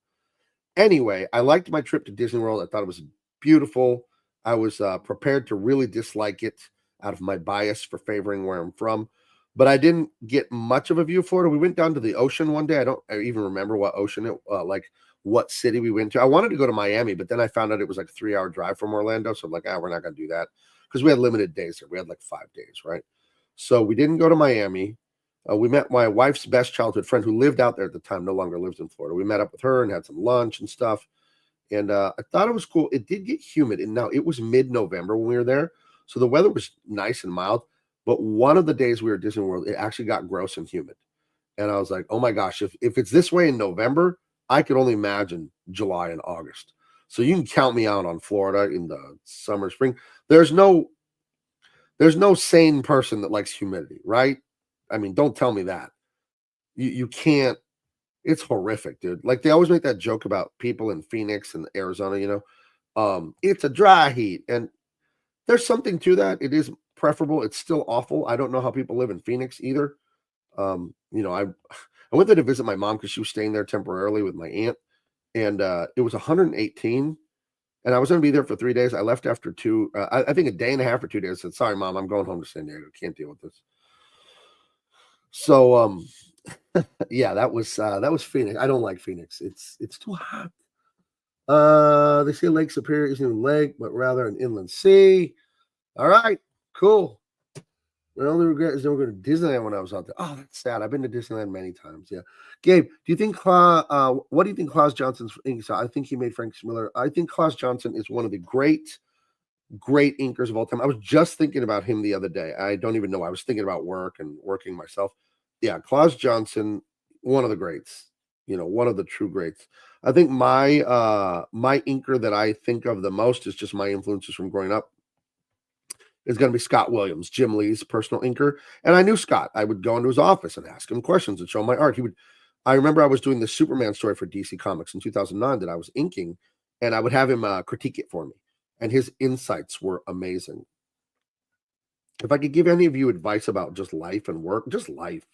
Anyway, I liked my trip to Disney World. I thought it was beautiful. I was prepared to really dislike it out of my bias for favoring where I'm from. But I didn't get much of a view of Florida. We went down to the ocean one day. I don't even remember what ocean what city we went to. I wanted to go to Miami, but then I found out it was like a 3-hour drive from Orlando. So I'm like, we're not going to do that because we had limited days here. We had like 5 days, right? So we didn't go to Miami. We met my wife's best childhood friend who lived out there at the time, no longer lives in Florida. We met up with her and had some lunch and stuff. And I thought it was cool. It did get humid. And now it was mid-November when we were there. So the weather was nice and mild. But one of the days we were at Disney World, it actually got gross and humid. And I was like, oh my gosh, if it's this way in November, I could only imagine July and August. So you can count me out on Florida in the summer, spring. There's no sane person that likes humidity, right? I mean, don't tell me that. You can't. It's horrific, dude. Like they always make that joke about people in Phoenix and Arizona, it's a dry heat. And there's something to that. It is preferable. It's still awful. I don't know how people live in Phoenix either. I went there to visit my mom because she was staying there temporarily with my aunt. And it was 118. And I was going to be there for 3 days. I left after 2, I think a day and a half or 2 days. I said, sorry, Mom, I'm going home to San Diego. Can't deal with this. So, yeah, that was Phoenix. I don't like Phoenix. It's too hot. They say Lake Superior isn't a lake, but rather an inland sea. All right, cool. My only regret is never going to Disneyland when I was out there. Oh, that's sad. I've been to Disneyland many times. Yeah. Gabe, do you think what do you think Klaus Johnson's inks are? I think he made Frank Miller. I think Klaus Johnson is one of the great inkers of all time. I was just thinking about him the other day. I don't even know. I was thinking about work and working myself. Yeah, Klaus Johnson, one of the greats. One of the true greats. I think my inker that I think of the most is just my influences from growing up. Is going to be Scott Williams, Jim Lee's personal inker. And I knew Scott. I would go into his office and ask him questions and show him my art. I remember I was doing the Superman story for DC Comics in 2009 that I was inking, and I would have him critique it for me. And his insights were amazing. If I could give any of you advice about just life and work, just life,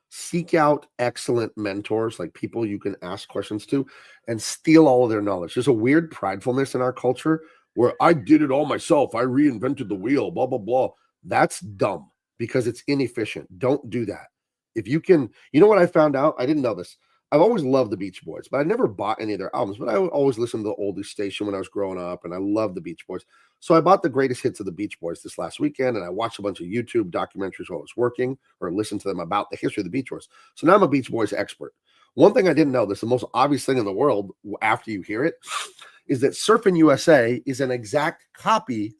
seek out excellent mentors, like people you can ask questions to, and steal all of their knowledge. There's a weird pridefulness in our culture where I did it all myself. I reinvented the wheel, blah, blah, blah. That's dumb because it's inefficient. Don't do that. If you can, what I found out? I didn't know this. I've always loved the Beach Boys, but I never bought any of their albums. But I always listened to the oldies station when I was growing up, and I love the Beach Boys. So I bought the greatest hits of the Beach Boys this last weekend, and I watched a bunch of YouTube documentaries while I was working, or listened to them about the history of the Beach Boys. So now I'm a Beach Boys expert. One thing I didn't know, this is the most obvious thing in the world after you hear it, is that Surfin' USA is an exact copy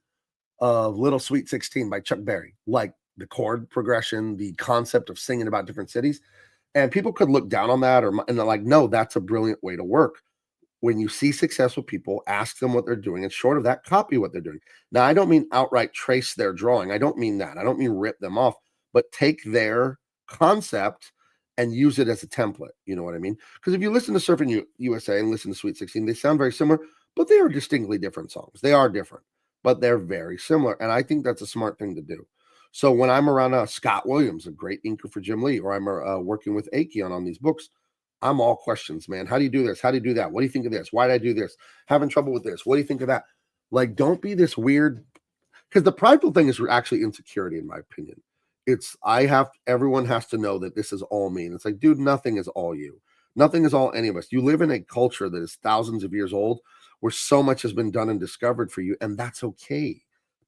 of Little Sweet 16 by Chuck Berry, like the chord progression, the concept of singing about different cities. And people could look down on that, and they're like, no, that's a brilliant way to work. When you see successful people, ask them what they're doing, and short of that, copy what they're doing. Now, I don't mean outright trace their drawing. I don't mean that. I don't mean rip them off, but take their concept and use it as a template. You know what I mean? Because if you listen to Surfing USA and listen to Sweet 16, they sound very similar, but they are distinctly different songs. They are different, but they're very similar. And I think that's a smart thing to do. So when I'm around Scott Williams, a great inker for Jim Lee, or I'm working with Akeon on these books, I'm all questions, man. How do you do this? How do you do that? What do you think of this? Why did I do this? Having trouble with this. What do you think of that? Like, don't be this weird, because the prideful thing is actually insecurity, in my opinion. It's everyone has to know that this is all me. And it's like, dude, nothing is all you. Nothing is all any of us. You live in a culture that is thousands of years old where so much has been done and discovered for you, and that's okay.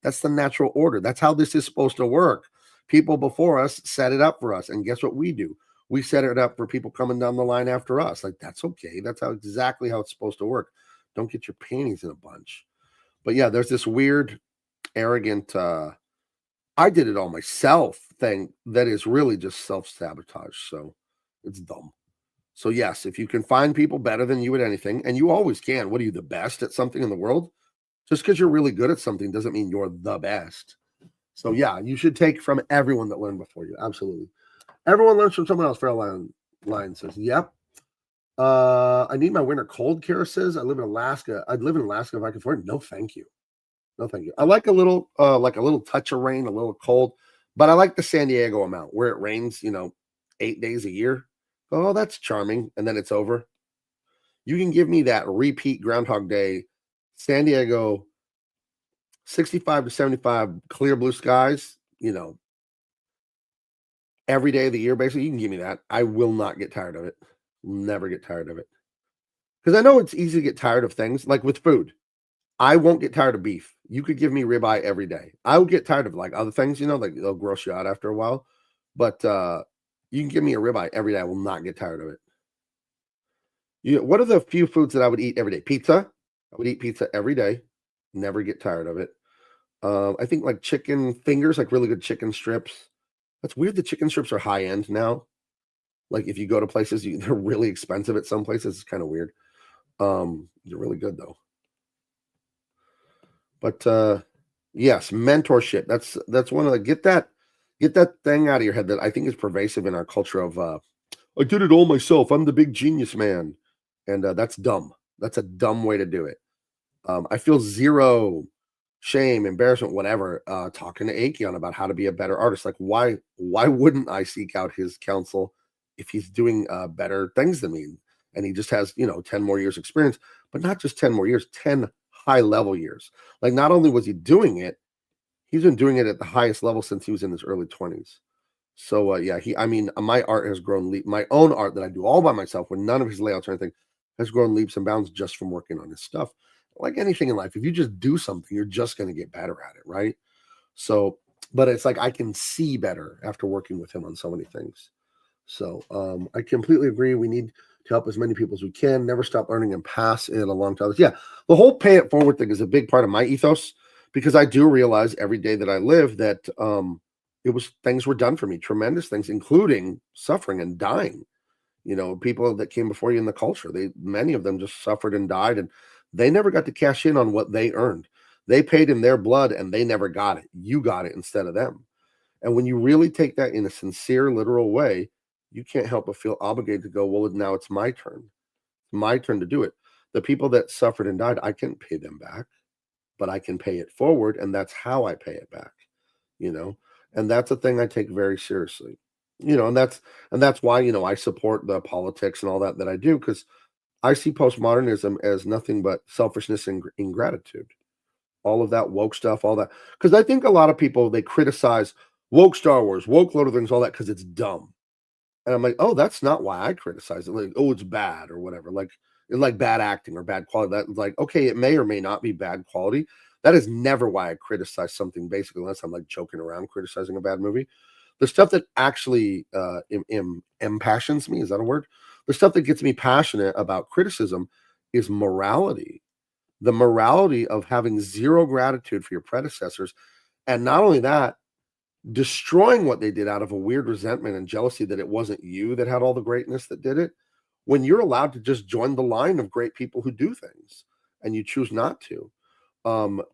That's the natural order. That's how this is supposed to work. People before us set it up for us, and guess what we do? We set it up for people coming down the line after us. Like, that's okay. That's exactly how it's supposed to work. Don't get your panties in a bunch. But yeah, there's this weird, arrogant, I did it all myself thing that is really just self-sabotage. So it's dumb. So yes, if you can find people better than you at anything, and you always can. What are you, the best at something in the world? Just because you're really good at something doesn't mean you're the best. So yeah, you should take from everyone that learned before you. Absolutely. Everyone learns from someone else. Fairline Line says, yep. I need my winter cold, Kara says. I live in Alaska. I'd live in Alaska if I could afford it. No, thank you. No, thank you. I like a little touch of rain, a little cold, but I like the San Diego amount where it rains, 8 days a year. Oh, that's charming. And then it's over. You can give me that repeat Groundhog Day, San Diego, 65 to 75, clear blue skies, every day of the year, basically. You can give me that. I will not get tired of it. Never get tired of it. Because I know it's easy to get tired of things, like with food. I won't get tired of beef. You could give me ribeye every day. I will get tired of like other things, like they'll gross you out after a while. But you can give me a ribeye every day. I will not get tired of it. What are the few foods that I would eat every day? Pizza. I would eat pizza every day. Never get tired of it. I think like chicken fingers, like really good chicken strips. That's weird. The chicken strips are high end now. Like if you go to places, they're really expensive at some places. It's kind of weird. They're really good though. But yes, mentorship. That's one of the get that thing out of your head that I think is pervasive in our culture of I did it all myself. I'm the big genius man. And that's dumb. That's a dumb way to do it. I feel zero shame, embarrassment, whatever, talking to Akeon about how to be a better artist. Like, why wouldn't I seek out his counsel if he's doing better things than me? And he just has, 10 more years experience, but not just 10 more years, 10 high level years. Like, not only was he doing it, he's been doing it at the highest level since he was in his early 20s. So yeah, my art has grown. My own art that I do all by myself with none of his layouts or anything has grown leaps and bounds just from working on his stuff. Like anything in life, if you just do something, you're just going to get better at it, right? So, but it's like I can see better after working with him on so many things. So I completely agree. We need to help as many people as we can. Never stop learning and pass it along to others. Yeah, the whole pay it forward thing is a big part of my ethos because I do realize every day that I live that things were done for me, tremendous things, including suffering and dying. People that came before you in the culture, many of them just suffered and died, and they never got to cash in on what they earned. They paid in their blood and they never got it. You got it instead of them. And when you really take that in a sincere, literal way, you can't help but feel obligated to go, well, now it's my turn. It's my turn to do it. The people that suffered and died, I can't pay them back, but I can pay it forward. And that's how I pay it back, and that's a thing I take very seriously, and that's why, I support the politics and all that I do, because I see postmodernism as nothing but selfishness and ingratitude. All of that woke stuff, all that. Because I think a lot of people, they criticize woke Star Wars, woke Lord of the Rings, all that, because it's dumb. And I'm like, oh, that's not why I criticize it. Like, oh, it's bad or whatever. Like bad acting or bad quality. That, like, okay, it may or may not be bad quality. That is never why I criticize something, basically, unless I'm like joking around criticizing a bad movie. The stuff that actually impassions me, is that a word? The stuff that gets me passionate about criticism is morality. The morality of having zero gratitude for your predecessors. And not only that, destroying what they did out of a weird resentment and jealousy that it wasn't you that had all the greatness that did it, when you're allowed to just join the line of great people who do things and you choose not to.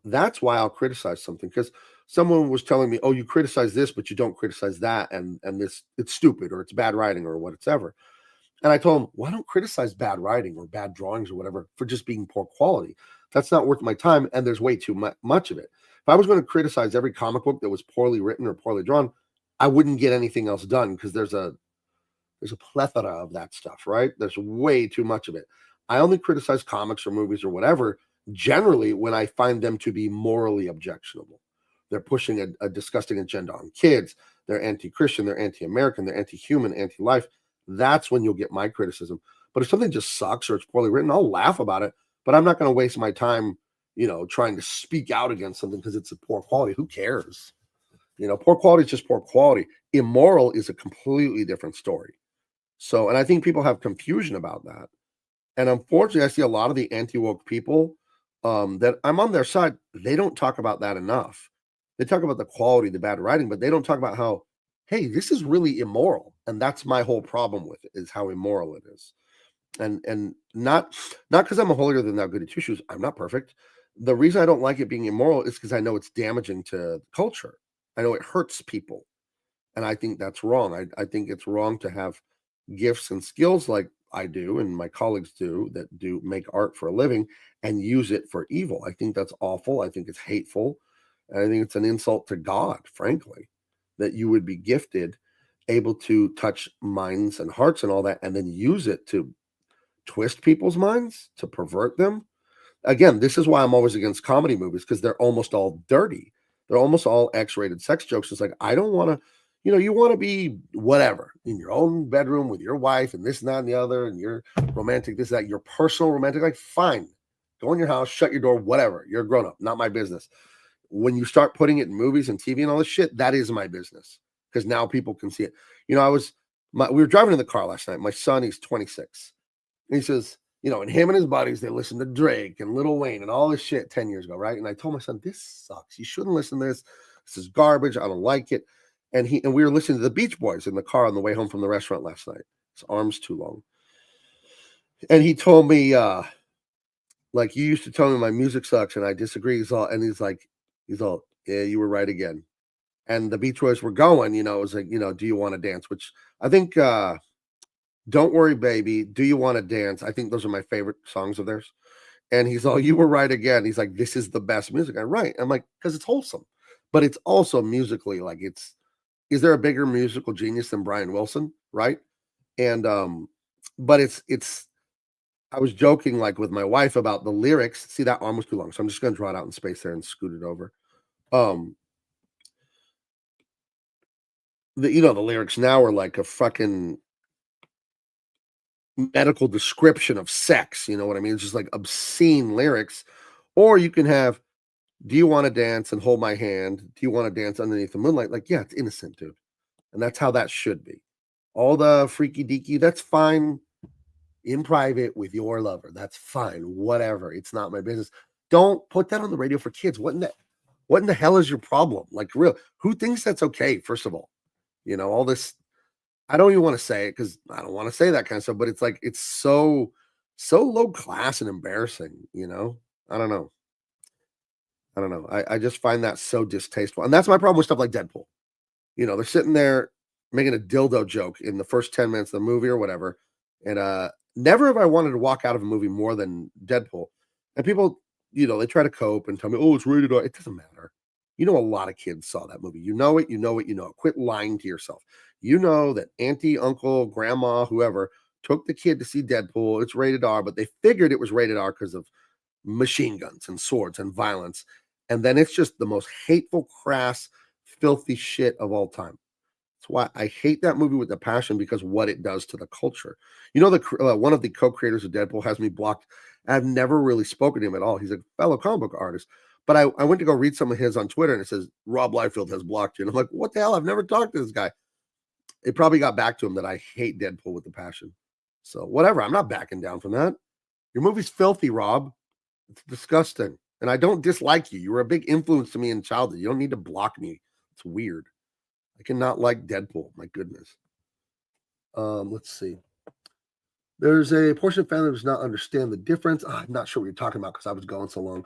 That's why I'll criticize something, because someone was telling me, "Oh, you criticize this, but you don't criticize that, and this it's stupid or it's bad writing or whatever." And I told him, "Well, I don't criticize bad writing or bad drawings or whatever for just being poor quality. That's not worth my time, and there's way too much of it. If I was going to criticize every comic book that was poorly written or poorly drawn, I wouldn't get anything else done, because there's a plethora of that stuff, right? There's way too much of it. I only criticize comics or movies or whatever generally when I find them to be morally objectionable. They're pushing a disgusting agenda on kids. They're anti-Christian, they're anti-American, they're anti-human, anti-life. That's when you'll get my criticism. But if something just sucks or it's poorly written, I'll laugh about it. But I'm not going to waste my time, trying to speak out against something because it's a poor quality. Who cares? Poor quality is just poor quality. Immoral is a completely different story. So, and I think people have confusion about that. And unfortunately, I see a lot of the anti-woke people that I'm on their side. They don't talk about that enough. They talk about the quality, the bad writing, but they don't talk about how, hey, this is really immoral. And that's my whole problem with it, is how immoral it is. And not because I'm a holier than thou goody two shoes. I'm not perfect. The reason I don't like it being immoral is because I know it's damaging to culture. I know it hurts people. And I think that's wrong. I think it's wrong to have gifts and skills like I do and my colleagues do, that do make art for a living, and use it for evil. I think that's awful. I think it's hateful. And I think it's an insult to God, frankly, that you would be gifted, able to touch minds and hearts and all that, and then use it to twist people's minds, to pervert them. Again, this is why I'm always against comedy movies, because they're almost all dirty. They're almost all X-rated sex jokes. It's like, I don't want to, you want to be whatever in your own bedroom with your wife and this and that and the other, and you're romantic, this, that, your personal romantic life. Fine. Go in your house, shut your door, whatever. You're a grown up, not my business. When you start putting it in movies and TV and all this shit, that is my business, because now people can see it. We were driving in the car last night. My son, he's 26. And he says, and him and his buddies, they listen to Drake and Lil Wayne and all this shit 10 years ago, right? And I told my son, this sucks. You shouldn't listen to this. This is garbage. I don't like it. And we were listening to the Beach Boys in the car on the way home from the restaurant last night. His arm's too long. And he told me, like, you used to tell me my music sucks and I disagree. He's all, yeah, you were right again. And the Beach Boys were going, it was like, do you want to dance? Which I think, Don't Worry Baby, Do You Want to Dance? I think those are my favorite songs of theirs. And he's all, you were right again. He's like, this is the best music. I'm right. I'm like, because it's wholesome. But it's also musically, like, is there a bigger musical genius than Brian Wilson? Right. And but it's I was joking, like, with my wife about the lyrics. See, that arm was too long. So I'm just gonna draw it out in space there and scoot it over. Um the lyrics now are like a fucking medical description of sex, you know what I mean? It's just like obscene lyrics. Or you can have, do you want to dance and hold my hand? Do you want to dance underneath the moonlight? Like, yeah, it's innocent, dude. And that's how that should be. All the freaky deaky, that's fine in private with your lover. That's fine. Whatever. It's not my business. Don't put that on the radio for kids. What in the hell is your problem? Like, real, who thinks that's okay? First of all, all this, I don't even want to say it because I don't want to say that kind of stuff, but it's like, it's so low class and embarrassing. I don't know. I don't know. I just find that so distasteful. And that's my problem with stuff like Deadpool. They're sitting there making a dildo joke in the first 10 minutes of the movie or whatever. And never have I wanted to walk out of a movie more than Deadpool. And people, they try to cope and tell me, oh, it's rated R. It doesn't matter. A lot of kids saw that movie. You know it, you know it, you know it. Quit lying to yourself. You know that auntie, uncle, grandma, whoever took the kid to see Deadpool. It's rated R, but they figured it was rated R because of machine guns and swords and violence. And then it's just the most hateful, crass, filthy shit of all time. That's why I hate that movie with a passion, because what it does to the culture. One of the co-creators of Deadpool has me blocked. I've never really spoken to him at all. He's a fellow comic book artist. But I went to go read some of his on Twitter, and it says, Rob Liefeld has blocked you. And I'm like, what the hell? I've never talked to this guy. It probably got back to him that I hate Deadpool with a passion. So whatever. I'm not backing down from that. Your movie's filthy, Rob. It's disgusting. And I don't dislike you. You were a big influence to me in childhood. You don't need to block me. It's weird. I cannot like Deadpool. My goodness. Let's see. There's a portion of family that does not understand the difference. I'm not sure what you're talking about because I was going so long.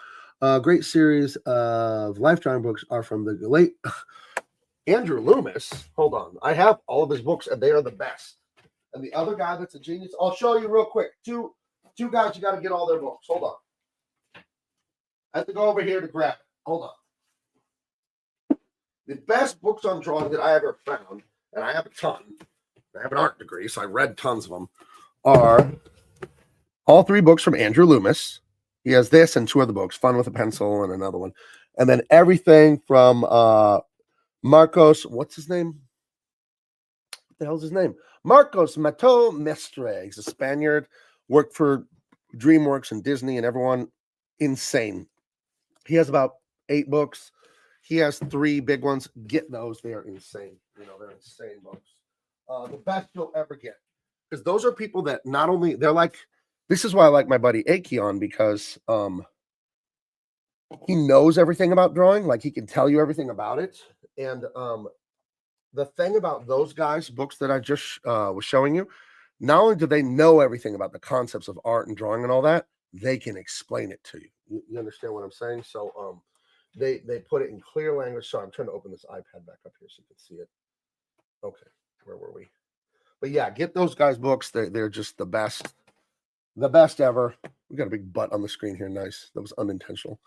Great series of life drawing books are from the late Andrew Loomis. Hold on. I have all of his books and they are the best. And the other guy that's a genius, I'll show you real quick. Two guys, you got to get all their books. Hold on. I have to go over here to grab it. Hold on. The best books on drawing that I ever found, and I have a ton, I have an art degree, so I read tons of them, are all 3 books from Andrew Loomis. He has this and 2 other books, Fun with a Pencil and another one. And then everything from Marcos, what's his name? What the hell's his name? Marcos Mato Mestre. He's a Spaniard, worked for DreamWorks and Disney and everyone. Insane. He has about 8 books. He has 3 big ones. Get those. They are insane. They're insane books. The best you'll ever get. Because those are people that not only, they're like, this is why I like my buddy Akion, because he knows everything about drawing. Like, he can tell you everything about it. And the thing about those guys' books that I just was showing you, not only do they know everything about the concepts of art and drawing and all that, they can explain it to you. You understand what I'm saying? So they put it in clear language. So I'm trying to open this iPad back up here so you can see it. Okay, where were we? But yeah, get those guys' books. They're just the best ever. We got a big butt on the screen here. Nice. That was unintentional.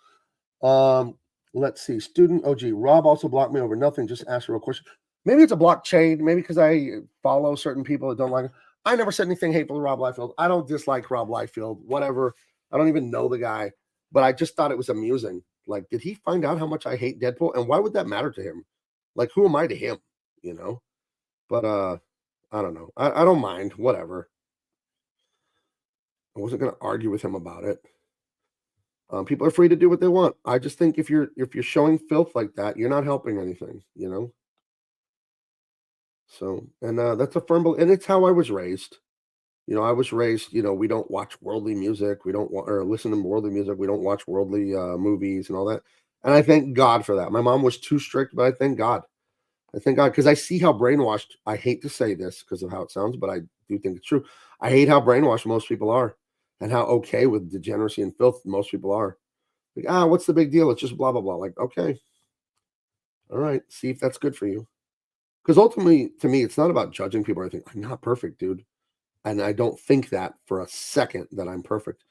Let's see. Student OG. Rob also blocked me over nothing. Just asked a real question. Maybe it's a blockchain. Maybe because I follow certain people that don't like it. I never said anything hateful to Rob Liefeld. I don't dislike Rob Liefeld. Whatever. I don't even know the guy. But I just thought it was amusing. Like, did he find out how much I hate Deadpool? And why would that matter to him? Like, who am I to him? But I don't know. I don't mind. Whatever. I wasn't going to argue with him about it. People are free to do what they want. I just think if you're showing filth like that, you're not helping anything, So, and that's a firm belief, and it's how I was raised. I was raised, we don't watch worldly music. We don't or listen to worldly music. We don't watch worldly movies and all that. And I thank God for that. My mom was too strict, but I thank God. Because I see how brainwashed, I hate to say this because of how it sounds, but I do think it's true. I hate how brainwashed most people are and how okay with degeneracy and filth most people are. Like, what's the big deal? It's just blah, blah, blah. Like, okay. All right. See if that's good for you. Because ultimately, to me, it's not about judging people. I think I'm not perfect, dude. And I don't think that for a second that I'm perfect.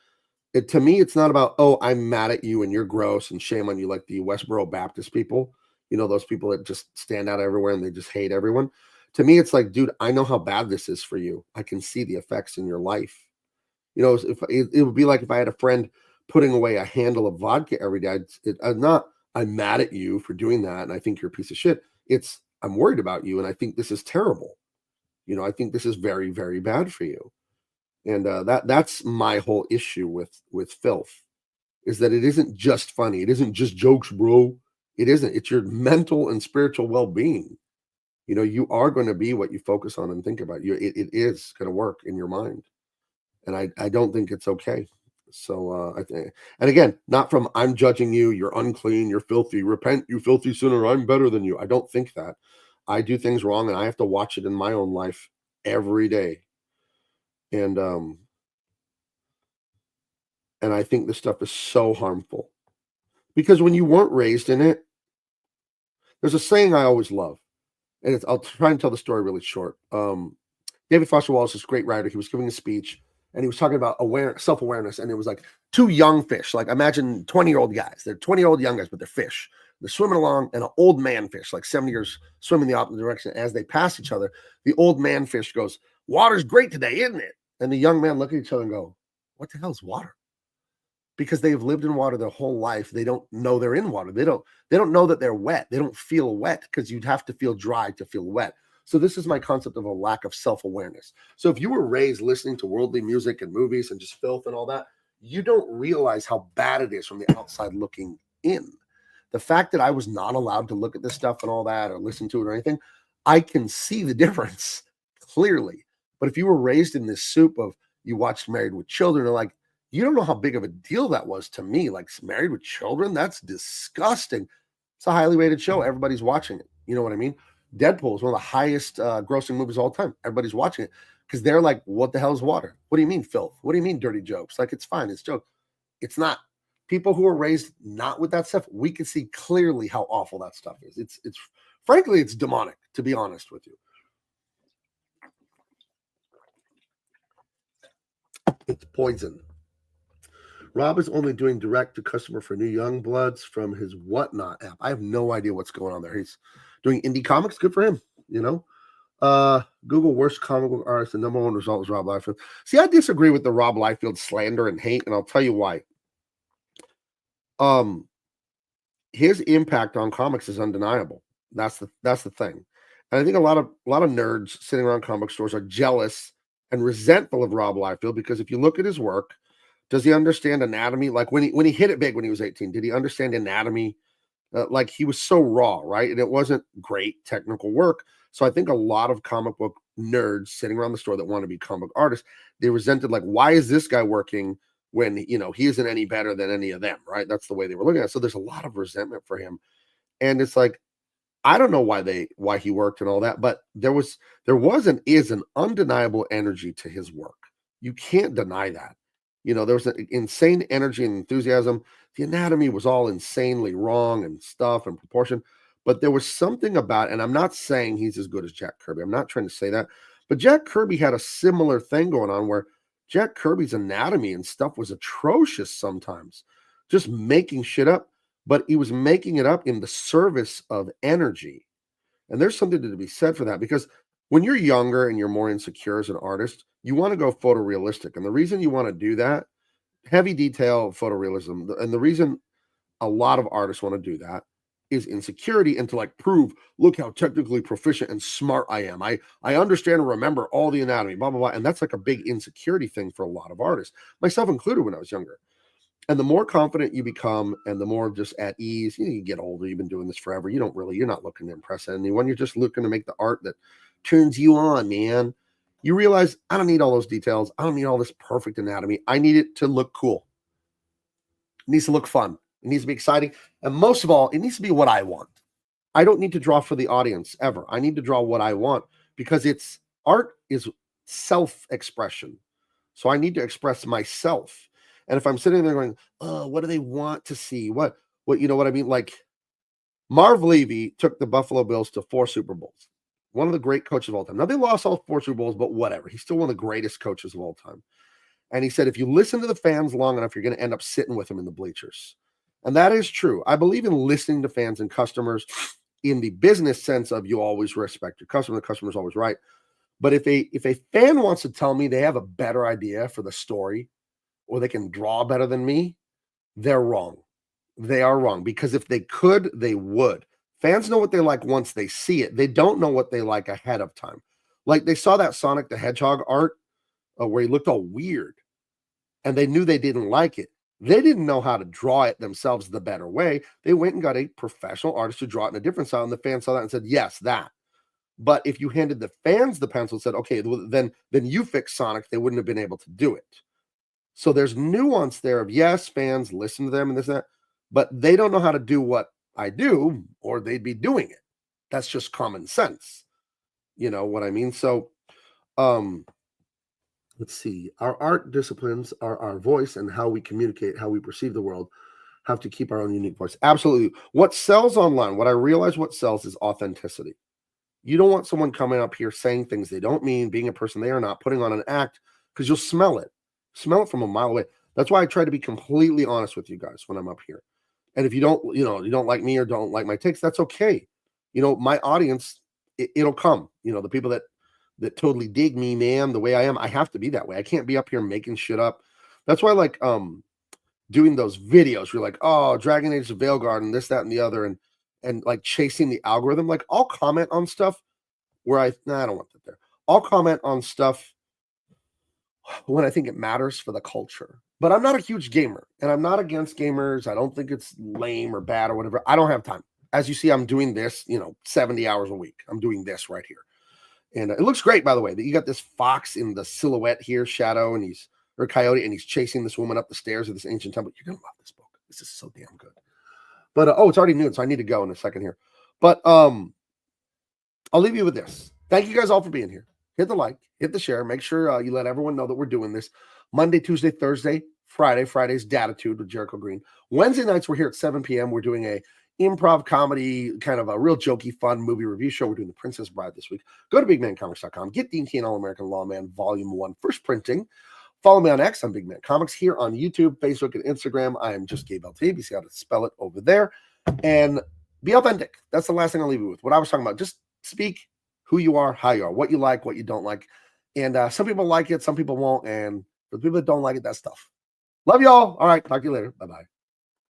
To me, it's not about, oh, I'm mad at you and you're gross and shame on you, like the Westboro Baptist people. Those people that just stand out everywhere and they just hate everyone. To me, it's like, dude, I know how bad this is for you. I can see the effects in your life. If it would be like if I had a friend putting away a handle of vodka every day. I'm mad at you for doing that, and I think you're a piece of shit. I'm worried about you, and I think this is terrible. I think this is very, very bad for you. And that's my whole issue with filth, is that it isn't just funny. It isn't just jokes, bro. It isn't. It's your mental and spiritual well-being. You are going to be what you focus on and think about. It is going to work in your mind. And I don't think it's okay. So and again, not from I'm judging you, you're unclean, you're filthy, repent, you filthy sinner, I'm better than you. I don't think that. I do things wrong and I have to watch it in my own life every day. And I think this stuff is so harmful. Because when you weren't raised in it, there's a saying I always love. And I'll try and tell the story really short. David Foster Wallace is a great writer. He was giving a speech and he was talking about self-awareness. And it was like 2 young fish. Like, imagine 20-year-old guys. They're 20-year-old young guys, but they're fish. They're swimming along, and an old man fish, like 70 years, swimming the opposite direction. As they pass each other, the old man fish goes, "Water's great today, isn't it?" And the young man look at each other and go, "What the hell is water?" Because they've lived in water their whole life. They don't know they're in water. They don't know that they're wet. They don't feel wet because you'd have to feel dry to feel wet. So this is my concept of a lack of self-awareness. So if you were raised listening to worldly music and movies and just filth and all that, you don't realize how bad it is from the outside looking in. The fact that I was not allowed to look at this stuff and all that or listen to it or anything, I can see the difference clearly. But if you were raised in this soup of you watched Married with Children, and like, you don't know how big of a deal that was to me. Like, Married with Children, that's disgusting. It's a highly rated show. Everybody's watching it. You know what I mean? Deadpool is one of the highest grossing movies of all time. Everybody's watching it because they're like, what the hell is water? What do you mean filth? What do you mean dirty jokes? Like, it's fine, it's joke. It's not. People who are raised not with that stuff, we can see clearly how awful that stuff is. It's frankly, it's demonic, to be honest with you. It's poison. Rob is only doing direct to customer for new young bloods from his Whatnot app. I have no idea what's going on there. He's doing indie comics. Good for him, you know. Google worst comic book artist. The number one result was Rob Liefeld. See, I disagree with the Rob Liefeld slander and hate, and I'll tell you why. His impact on comics is undeniable. That's the thing. And I think a lot of nerds sitting around comic stores are jealous and resentful of Rob Liefeld because if you look at his work, does he understand anatomy? Like when he hit it big when he was 18, did he understand anatomy? Like he was so raw, right? And it wasn't great technical work. So I think a lot of comic book nerds sitting around the store that want to be comic artists, they resented like, why is this guy working when, he isn't any better than any of them, right? That's the way they were looking at it. So there's a lot of resentment for him. And it's like, I don't know why he worked and all that, but there is an undeniable energy to his work. You can't deny that. There was an insane energy and enthusiasm. The anatomy was all insanely wrong and stuff and proportion, but there was something about, and I'm not saying he's as good as Jack Kirby. I'm not trying to say that, but Jack Kirby had a similar thing going on where Jack Kirby's anatomy and stuff was atrocious sometimes, just making shit up, but he was making it up in the service of energy. And there's something to be said for that because when you're younger and you're more insecure as an artist, you want to go photorealistic. And the reason you want to do that, heavy detail photorealism, and the reason a lot of artists want to do that is insecurity and to like prove, look how technically proficient and smart I am. I understand and remember all the anatomy, blah, blah, blah. And that's like a big insecurity thing for a lot of artists, myself included when I was younger. And the more confident you become and the more just at ease, you get older, you've been doing this forever. You're not looking to impress anyone. You're just looking to make the art that turns you on, man. You realize I don't need all those details. I don't need all this perfect anatomy. I need it to look cool. It needs to look fun. It needs to be exciting. And most of all, it needs to be what I want. I don't need to draw for the audience ever. I need to draw what I want because art is self-expression. So I need to express myself. And if I'm sitting there going, oh, what do they want to see? What, you know what I mean? Like Marv Levy took the Buffalo Bills to 4 Super Bowls. One of the great coaches of all time. Now, they lost all 4 Super Bowls, but whatever. He's still one of the greatest coaches of all time. And he said, if you listen to the fans long enough, you're going to end up sitting with them in the bleachers. And that is true. I believe in listening to fans and customers in the business sense of you always respect your customer. The customer's always right. But if a fan wants to tell me they have a better idea for the story or they can draw better than me, they're wrong. They are wrong because if they could, they would. Fans know what they like once they see it. They don't know what they like ahead of time. Like they saw that Sonic the Hedgehog art where he looked all weird and they knew they didn't like it. They didn't know how to draw it themselves the better way. They went and got a professional artist to draw it in a different style and the fans saw that and said, yes, that. But if you handed the fans the pencil and said, okay, then you fix Sonic, they wouldn't have been able to do it. So there's nuance there of, yes, fans listen to them and this and that, but they don't know how to do what I do, or they'd be doing it. That's just common sense. You know what I mean? So, let's see. Our art disciplines are our voice and how we communicate, how we perceive the world, have to keep our own unique voice. Absolutely. What sells online, what I realize what sells is authenticity. You don't want someone coming up here saying things they don't mean, being a person they are not, putting on an act, because you'll smell it. Smell it from a mile away. That's why I try to be completely honest with you guys when I'm up here. And if you don't like me or don't like my takes, that's okay. My audience, it'll come. The people that totally dig me, man, the way I am, I have to be that way. I can't be up here making shit up. That's why I like doing those videos. You're like, oh, Dragon Age of Veilguard and this, that, and the other, and like chasing the algorithm. Like I'll comment on stuff where I don't want that there. I'll comment on stuff when I think it matters for the culture. But I'm not a huge gamer, and I'm not against gamers. I don't think it's lame or bad or whatever. I don't have time. As you see, I'm doing this, 70 hours a week. I'm doing this right here. And it looks great, by the way, that you got this fox in the silhouette here, shadow, or coyote, and he's chasing this woman up the stairs of this ancient temple. You're going to love this book. This is so damn good. But, it's already noon, so I need to go in a second here. But I'll leave you with this. Thank you guys all for being here. hit the like, hit the share. Make sure you let everyone know that we're doing this Monday, Tuesday, Thursday, Friday. Friday's Datitude with Jericho Green. Wednesday nights, we're here at 7 p.m. We're doing a improv comedy, kind of a real jokey, fun movie review show. We're doing The Princess Bride this week. Go to bigmancomics.com. Get Dean Cain All-American Lawman Volume 1 first printing. Follow me on X. I'm Big Man Comics here on YouTube, Facebook, and Instagram. I am just Gabe Eltaeb. You see how to spell it over there. And be authentic. That's the last thing I'll leave you with. What I was talking about. Just speak who you are, how you are, what you like, what you don't like. And some people like it, some people won't. And for the people that don't like it, that's tough. Love y'all. All right. Talk to you later. Bye-bye.